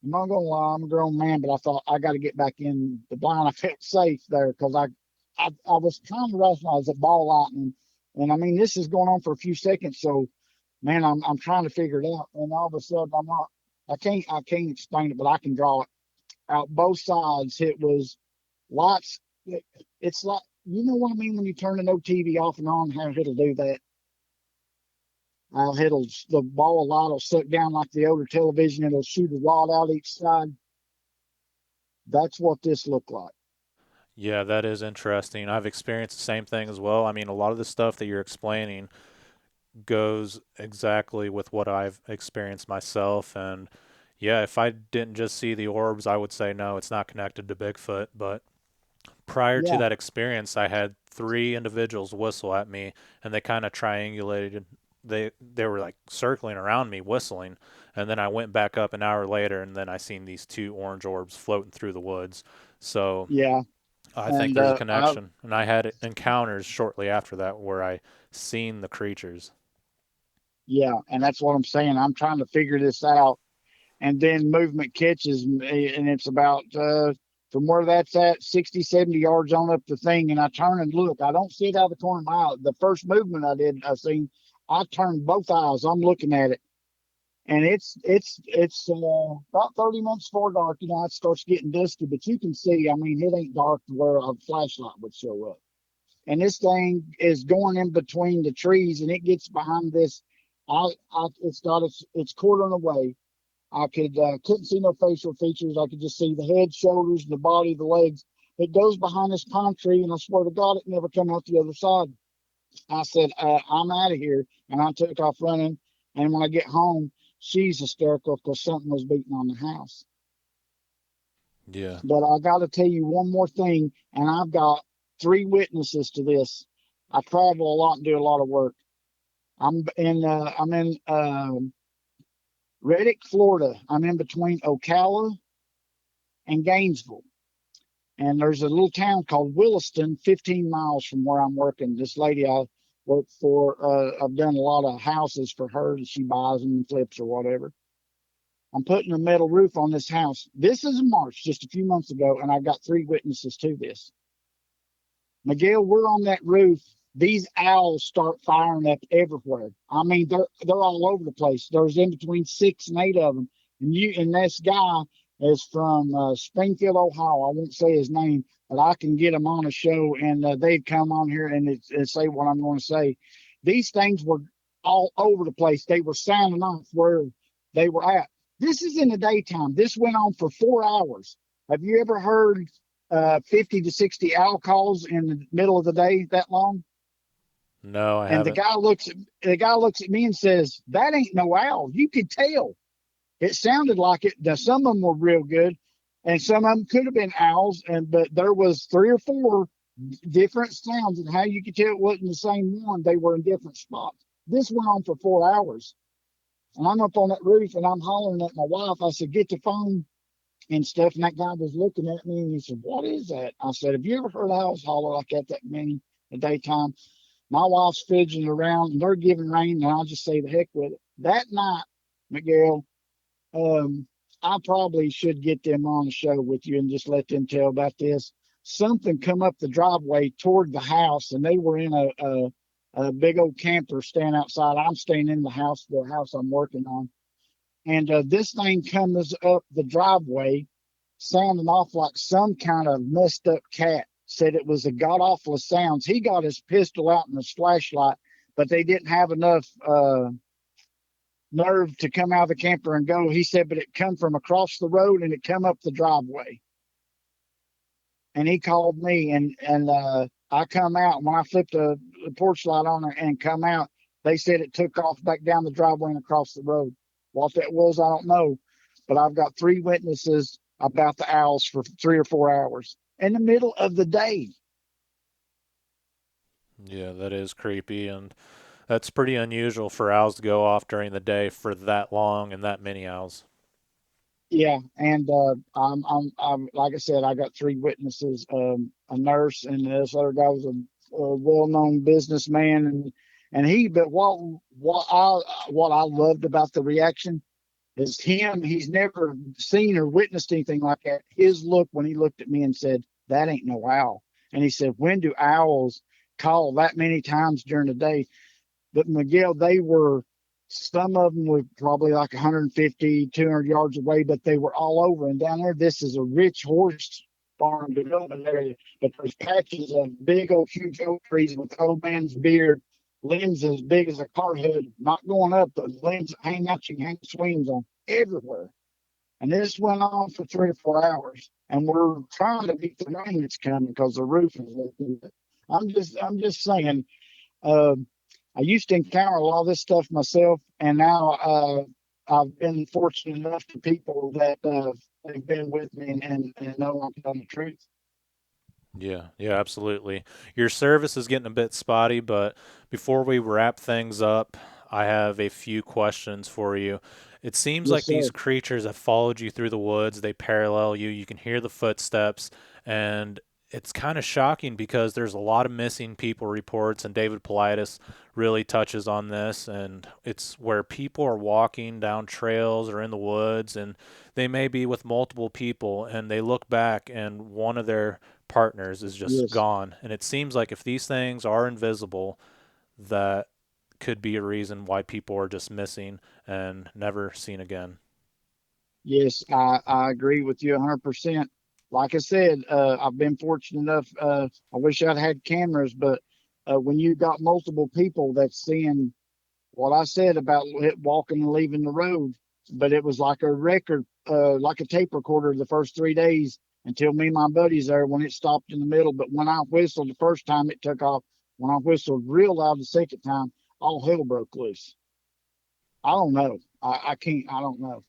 Speaker 2: not gonna lie, I'm a grown man, but I thought I got to get back in the blind. I felt safe there because I was trying to rationalize that ball lightning, and I mean this is going on for a few seconds, so man, I'm trying to figure it out, and all of a sudden I'm not. I can't explain it, but I can draw it out both sides. It was lots. It's like, you know what I mean when you turn the no TV off and on, how it'll do that. It'll the ball of light will suck down like the older television. It'll shoot a rod out each side. That's what this looked like.
Speaker 1: Yeah, that is interesting. I've experienced the same thing as well. I mean, a lot of the stuff that you're explaining goes exactly with what I've experienced myself. And yeah, if I didn't just see the orbs, I would say no, it's not connected to Bigfoot. But prior to
Speaker 2: Yeah,
Speaker 1: that experience, I had three individuals whistle at me, and they kind of triangulated. They were like circling around me, whistling, and then I went back up an hour later, and then I seen these two orange orbs floating through the woods. So
Speaker 2: yeah,
Speaker 1: I think
Speaker 2: and
Speaker 1: there's a connection, and I had encounters shortly after that where I seen the creatures.
Speaker 2: yeah, and that's what I'm saying. I'm trying to figure this out, and then movement catches me, and it's about from where that's at 60, 70 yards on up the thing, and I turn and look. I don't see it out of the corner of my eye. The first movement I seen, I turned both eyes. I'm looking at it, and it's about 30 minutes before dark. You know, it starts getting dusky, but you can see. I mean, it ain't dark to where a flashlight would show up. And this thing is going in between the trees, and it gets behind this. It's quartering away. I couldn't see no facial features. I could just see the head, shoulders, the body, the legs. It goes behind this pine tree, and I swear to God, it never come out the other side. I said, I'm out of here. And I took off running. And when I get home, she's hysterical because something was beating on the house.
Speaker 1: Yeah.
Speaker 2: But I got to tell you one more thing, and I've got three witnesses to this. I travel a lot and do a lot of work. I'm in Reddick, Florida. I'm in between Ocala and Gainesville. And there's a little town called Williston, 15 miles from where I'm working. This lady I work for, I've done a lot of houses for her that she buys and flips or whatever. I'm putting a metal roof on this house. This is in March, just a few months ago, and I've got three witnesses to this. Miguel, we're on that roof. These owls start firing up everywhere. I mean, they're all over the place. There's in between 6 and 8 of them. And this guy is from Springfield, Ohio. I won't say his name, but I can get him on a show, and they'd come on here and say what I'm going to say. These things were all over the place. They were sounding off where they were at. This is in the daytime. This went on for 4 hours. Have you ever heard 50 to 60 owl calls in the middle of the day that long?
Speaker 1: No, I
Speaker 2: And the
Speaker 1: haven't.
Speaker 2: guy looks at the guy looks at me and says, "That ain't no owl." You could tell. It sounded like it. Now, some of them were real good, and some of them could have been owls. But there was three or four different sounds, and how you could tell it wasn't the same one. They were in different spots. This went on for 4 hours, and I'm up on that roof, and I'm hollering at my wife. I said, "Get the phone and stuff." And that guy was looking at me and he said, "What is that?" I said, "Have you ever heard owls holler like that many a daytime?" My wife's fidgeting around and they're giving rain, and I'll just say the heck with it. That night, Miguel, Um, I probably should get them on the show with you and just let them tell about this. Something come up the driveway toward the house, and they were in a big old camper stand outside. I'm staying in the house I'm working on, and this thing comes up the driveway, sounding off like some kind of messed up cat. Said it was a god awful of sounds. He got his pistol out and his flashlight, but they didn't have enough nerve to come out of the camper and go. He said, but it come from across the road and it come up the driveway. And he called me, and I come out. When I flipped the porch light on and come out, they said it took off back down the driveway and across the road. What that was, I don't know. But I've got 3 witnesses about the owls for 3 or 4 hours in the middle of the day.
Speaker 1: Yeah, that is creepy, and that's pretty unusual for owls to go off during the day for that long and that many owls.
Speaker 2: Yeah, and I'm like I said, I got 3 witnesses, a nurse, and this other guy was a well-known businessman, and he. But what I loved about the reaction is him. He's never seen or witnessed anything like that. His look when he looked at me and said, "That ain't no owl," and he said, "When do owls call that many times during the day?" But Miguel, they were, some of them were probably like 150, 200 yards away, but they were all over. And down there, this is a rich horse farm development area, but there's patches of big old huge oak trees with old man's beard, limbs as big as a car hood, not going up, but limbs hang out, you can hang swings on everywhere. And this went on for 3 or 4 hours. And we're trying to beat the rain that's coming because the roof is leaking. I'm just saying, uh, I used to encounter a lot of this stuff myself, and now I've been fortunate enough to people that have been with me and know I'm telling the truth.
Speaker 1: Yeah, yeah, absolutely. Your service is getting a bit spotty, but before we wrap things up, I have a few questions for you. It seems
Speaker 2: Yes,
Speaker 1: like these
Speaker 2: sir.
Speaker 1: creatures have followed you through the woods, they parallel you, you can hear the footsteps, and it's kind of shocking because there's a lot of missing people reports, and David Politis really touches on this, and it's where people are walking down trails or in the woods, and they may be with multiple people, and they look back, and one of their partners is just
Speaker 2: Yes,
Speaker 1: gone. And it seems like if these things are invisible, that could be a reason why people are just missing and never seen again.
Speaker 2: yes, I agree with you 100%. Like I said, I've been fortunate enough. I wish I'd had cameras, but when you got multiple people that's seeing what I said about it walking and leaving the road, but it was like a record, like a tape recorder the first 3 days until me and my buddies there when it stopped in the middle. But when I whistled the first time, it took off. When I whistled real loud the second time, all hell broke loose. I don't know. I can't. I don't know.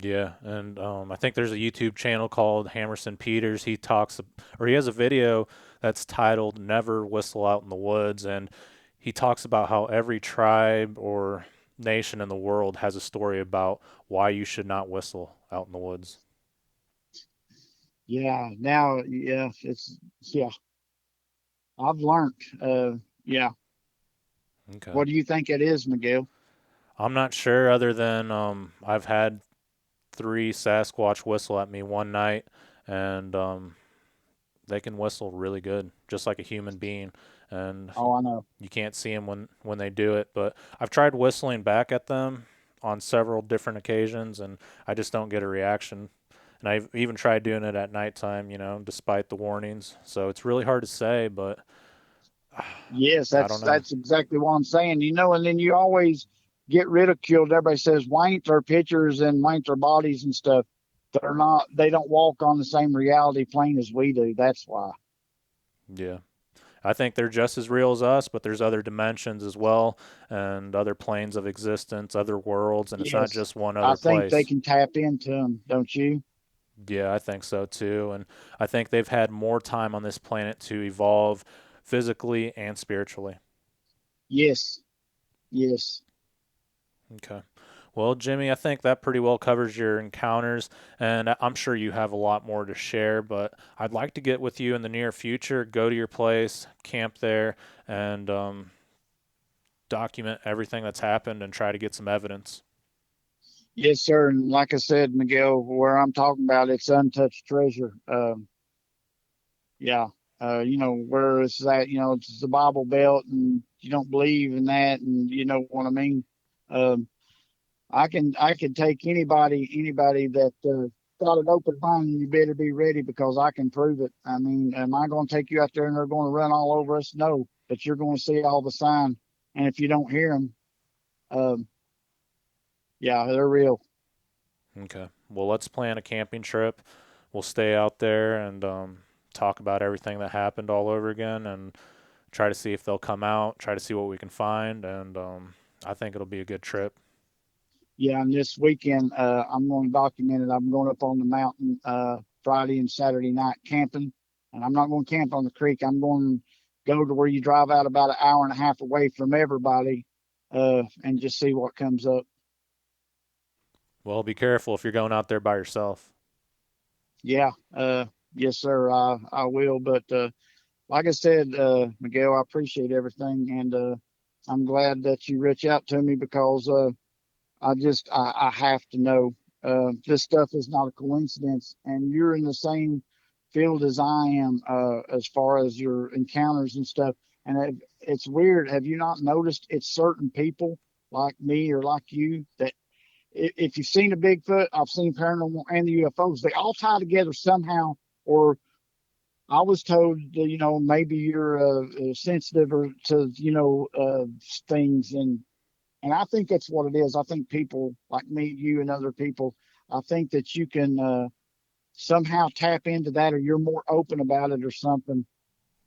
Speaker 1: Yeah, and I think there's a YouTube channel called Hammerson Peters. He talks, or he has a video that's titled "Never Whistle Out in the Woods," and he talks about how every tribe or nation in the world has a story about why you should not whistle out in the woods.
Speaker 2: Yeah. Now, yeah, yeah. I've learned. Yeah.
Speaker 1: Okay.
Speaker 2: What do you think it is, Miguel?
Speaker 1: I'm not sure, other than I've had three Sasquatch whistle at me one night, and they can whistle really good, just like a human being. And
Speaker 2: Oh, I know.
Speaker 1: you can't see them when they do it. But I've tried whistling back at them on several different occasions, and I just don't get a reaction. And I've even tried doing it at nighttime, despite the warnings. So it's really hard to say, but
Speaker 2: Yes,
Speaker 1: I don't
Speaker 2: that's
Speaker 1: know.
Speaker 2: that's exactly what I'm saying. And then you always get ridiculed. Everybody says, "Why ain't their pictures and why ain't their bodies and stuff?" They're not. They don't walk on the same reality plane as we do. That's why.
Speaker 1: Yeah. I think they're just as real as us, but there's other dimensions as well, and other planes of existence, other worlds, and it's not
Speaker 2: Yes,
Speaker 1: just one
Speaker 2: I
Speaker 1: other
Speaker 2: think they
Speaker 1: place.
Speaker 2: can tap into them. Don't you?
Speaker 1: Yeah, I think so too. And I think they've had more time on this planet to evolve physically and spiritually.
Speaker 2: Yes, yes.
Speaker 1: Okay. Well, Jimmy, I think that pretty well covers your encounters, and I'm sure you have a lot more to share, but I'd like to get with you in the near future, go to your place, camp there, and document everything that's happened and try to get some evidence.
Speaker 2: Yes, sir. And like I said, Miguel, where I'm talking about, it's untouched treasure. Yeah. Where it's at, it's the Bible Belt, and you don't believe in that, and you know what I mean. Um, I can take anybody that got an open mind, and you better be ready because I can prove it. I mean, am I going to take you out there and they're going to run all over us? No, but you're going to see all the sign, and if you don't hear them, um, yeah, they're real.
Speaker 3: Okay. Well, let's plan a camping trip. We'll stay out there and talk about everything that happened all over again and try to see if they'll come out, try to see what we can find. And I think it'll be a good trip.
Speaker 2: Yeah, and this weekend, I'm going to document it. I'm going up on the mountain Friday and Saturday night camping, and I'm not going to camp on the creek. I'm going to go to where you drive out about an hour and a half away from everybody, and just see what comes up.
Speaker 3: Well, be careful if you're going out there by yourself.
Speaker 2: Yeah, yes, sir. I will. But like I said, Miguel, I appreciate everything, and I'm glad that you reach out to me because I have to know. This stuff is not a coincidence, and you're in the same field as I am as far as your encounters and stuff. And it's weird. Have you not noticed it's certain people like me or like you that if you've seen a Bigfoot, I've seen paranormal and the UFOs, they all tie together somehow. Or I was told, that, maybe you're sensitive or to, things, and I think that's what it is. I think people like me, you, and other people, I think that you can somehow tap into that, or you're more open about it, or something.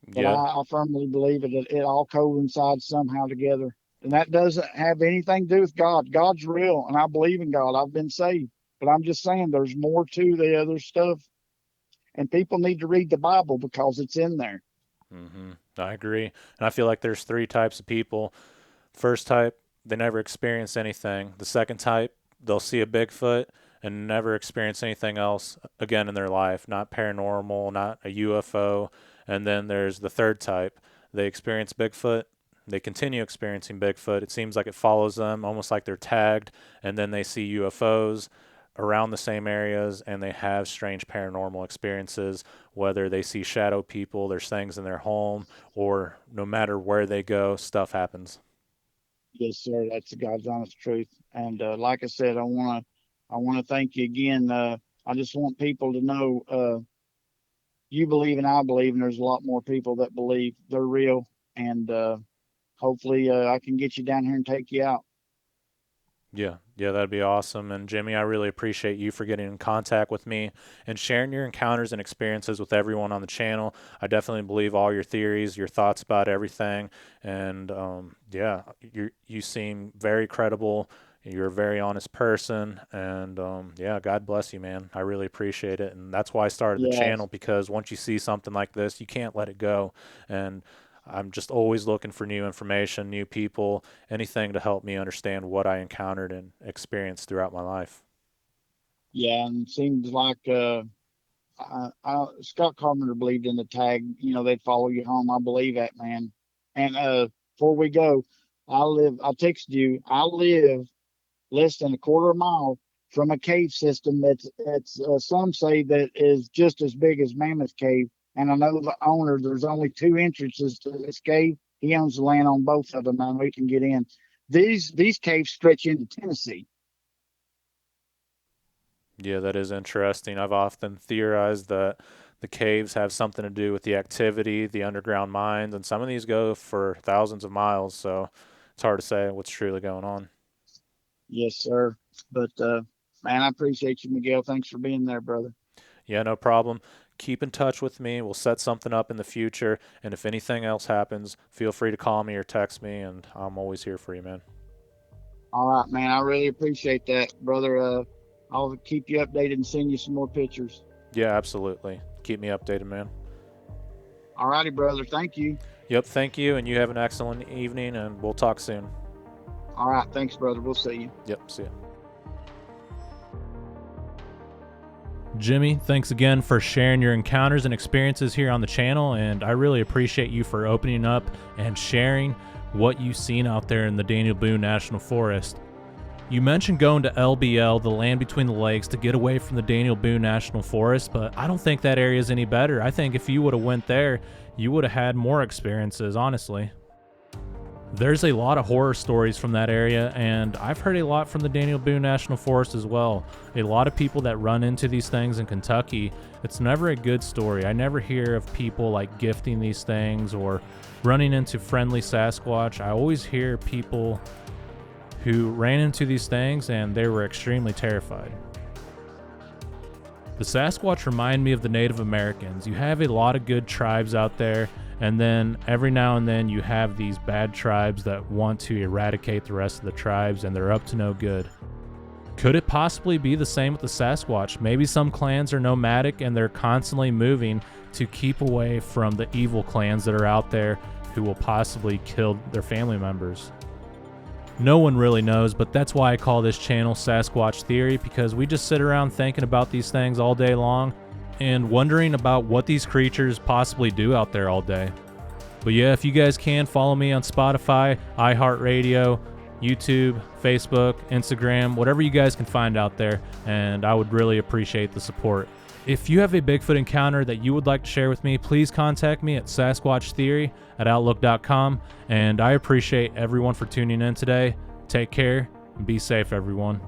Speaker 2: But
Speaker 3: Yeah.
Speaker 2: I firmly believe it all coincides somehow together. And that doesn't have anything to do with God. God's real, and I believe in God. I've been saved. But I'm just saying there's more to the other stuff. And people need to read the Bible because it's in there.
Speaker 3: I agree. And I feel like there's three types of people. First type, they never experience anything. The second type, they'll see a Bigfoot and never experience anything else again in their life, not paranormal, not a UFO. And then there's the third type. They experience Bigfoot, they continue experiencing Bigfoot. It seems like it follows them, almost like they're tagged, and then they see UFOs around the same areas and they have strange paranormal experiences, whether they see shadow people, there's things in their home, or no matter where they go, stuff happens.
Speaker 2: Yes, sir. That's the God's honest truth. And like I said, I want to thank you again. I just want people to know you believe and I believe, and there's a lot more people that believe they're real. And hopefully, I can get you down here and take you out.
Speaker 3: Yeah, that'd be awesome. And Jimmy, I really appreciate you for getting in contact with me and sharing your encounters and experiences with everyone on the channel. I definitely believe all your theories, your thoughts about everything, and yeah, you seem very credible. You're a very honest person, and yeah, God bless you, man. I really appreciate it, and that's why I started the
Speaker 2: Yeah,
Speaker 3: channel because once you see something like this, you can't let it go. And I'm just always looking for new information, new people, anything to help me understand what I encountered and experienced throughout my life.
Speaker 2: yeah, and it seems like Scott Carpenter believed in the tag. They'd follow you home. I believe that, man. And before we go, I texted you. I live less than a quarter of a mile from a cave system that's some say that is just as big as Mammoth Cave. And I know the owner. There's only two entrances to this cave. He owns the land on both of them, and we can get in. These caves stretch into Tennessee.
Speaker 3: Yeah, that is interesting. I've often theorized that the caves have something to do with the activity, the underground mines, and some of these go for thousands of miles, so it's hard to say what's truly going on.
Speaker 2: Yes, sir. But man, I appreciate you, Miguel. Thanks for being there, brother.
Speaker 3: Yeah, no problem. Keep in touch with me. We'll set something up in the future, and if anything else happens, feel free to call me or text me, and I'm always here for you, man.
Speaker 2: All right, man. I really appreciate that, brother. I'll keep you updated and send you some more pictures.
Speaker 3: Yeah, absolutely. Keep me updated, man.
Speaker 2: All righty, brother. Thank you.
Speaker 3: Yep, thank you, and you have an excellent evening, and we'll talk soon.
Speaker 2: All right. Thanks, brother. We'll see you.
Speaker 3: Yep, see ya.
Speaker 1: Jimmy, thanks again for sharing your encounters and experiences here on the channel, and I really appreciate you for opening up and sharing what you've seen out there in the Daniel Boone National Forest. You mentioned going to LBL, the land between the lakes, to get away from the Daniel Boone National Forest, but I don't think that area is any better. I think if you would have went there, you would have had more experiences, honestly. There's a lot of horror stories from that area, and I've heard a lot from the Daniel Boone National Forest as well. A lot of people that run into these things in Kentucky, it's never a good story. I never hear of people like gifting these things or running into friendly Sasquatch. I always hear people who ran into these things and they were extremely terrified. The Sasquatch remind me of the Native Americans. You have a lot of good tribes out there, and then every now and then you have these bad tribes that want to eradicate the rest of the tribes, and they're up to no good. Could it possibly be the same with the Sasquatch? Maybe some clans are nomadic and they're constantly moving to keep away from the evil clans that are out there who will possibly kill their family members. No one really knows, but that's why I call this channel Sasquatch Theory, because we just sit around thinking about these things all day long and wondering about what these creatures possibly do out there all day. But yeah, if you guys can, follow me on Spotify, iHeartRadio, YouTube, Facebook, Instagram, whatever you guys can find out there, and I would really appreciate the support. If you have a Bigfoot encounter that you would like to share with me, please contact me at sasquatchtheory@outlook.com, and I appreciate everyone for tuning in today. Take care and be safe, everyone.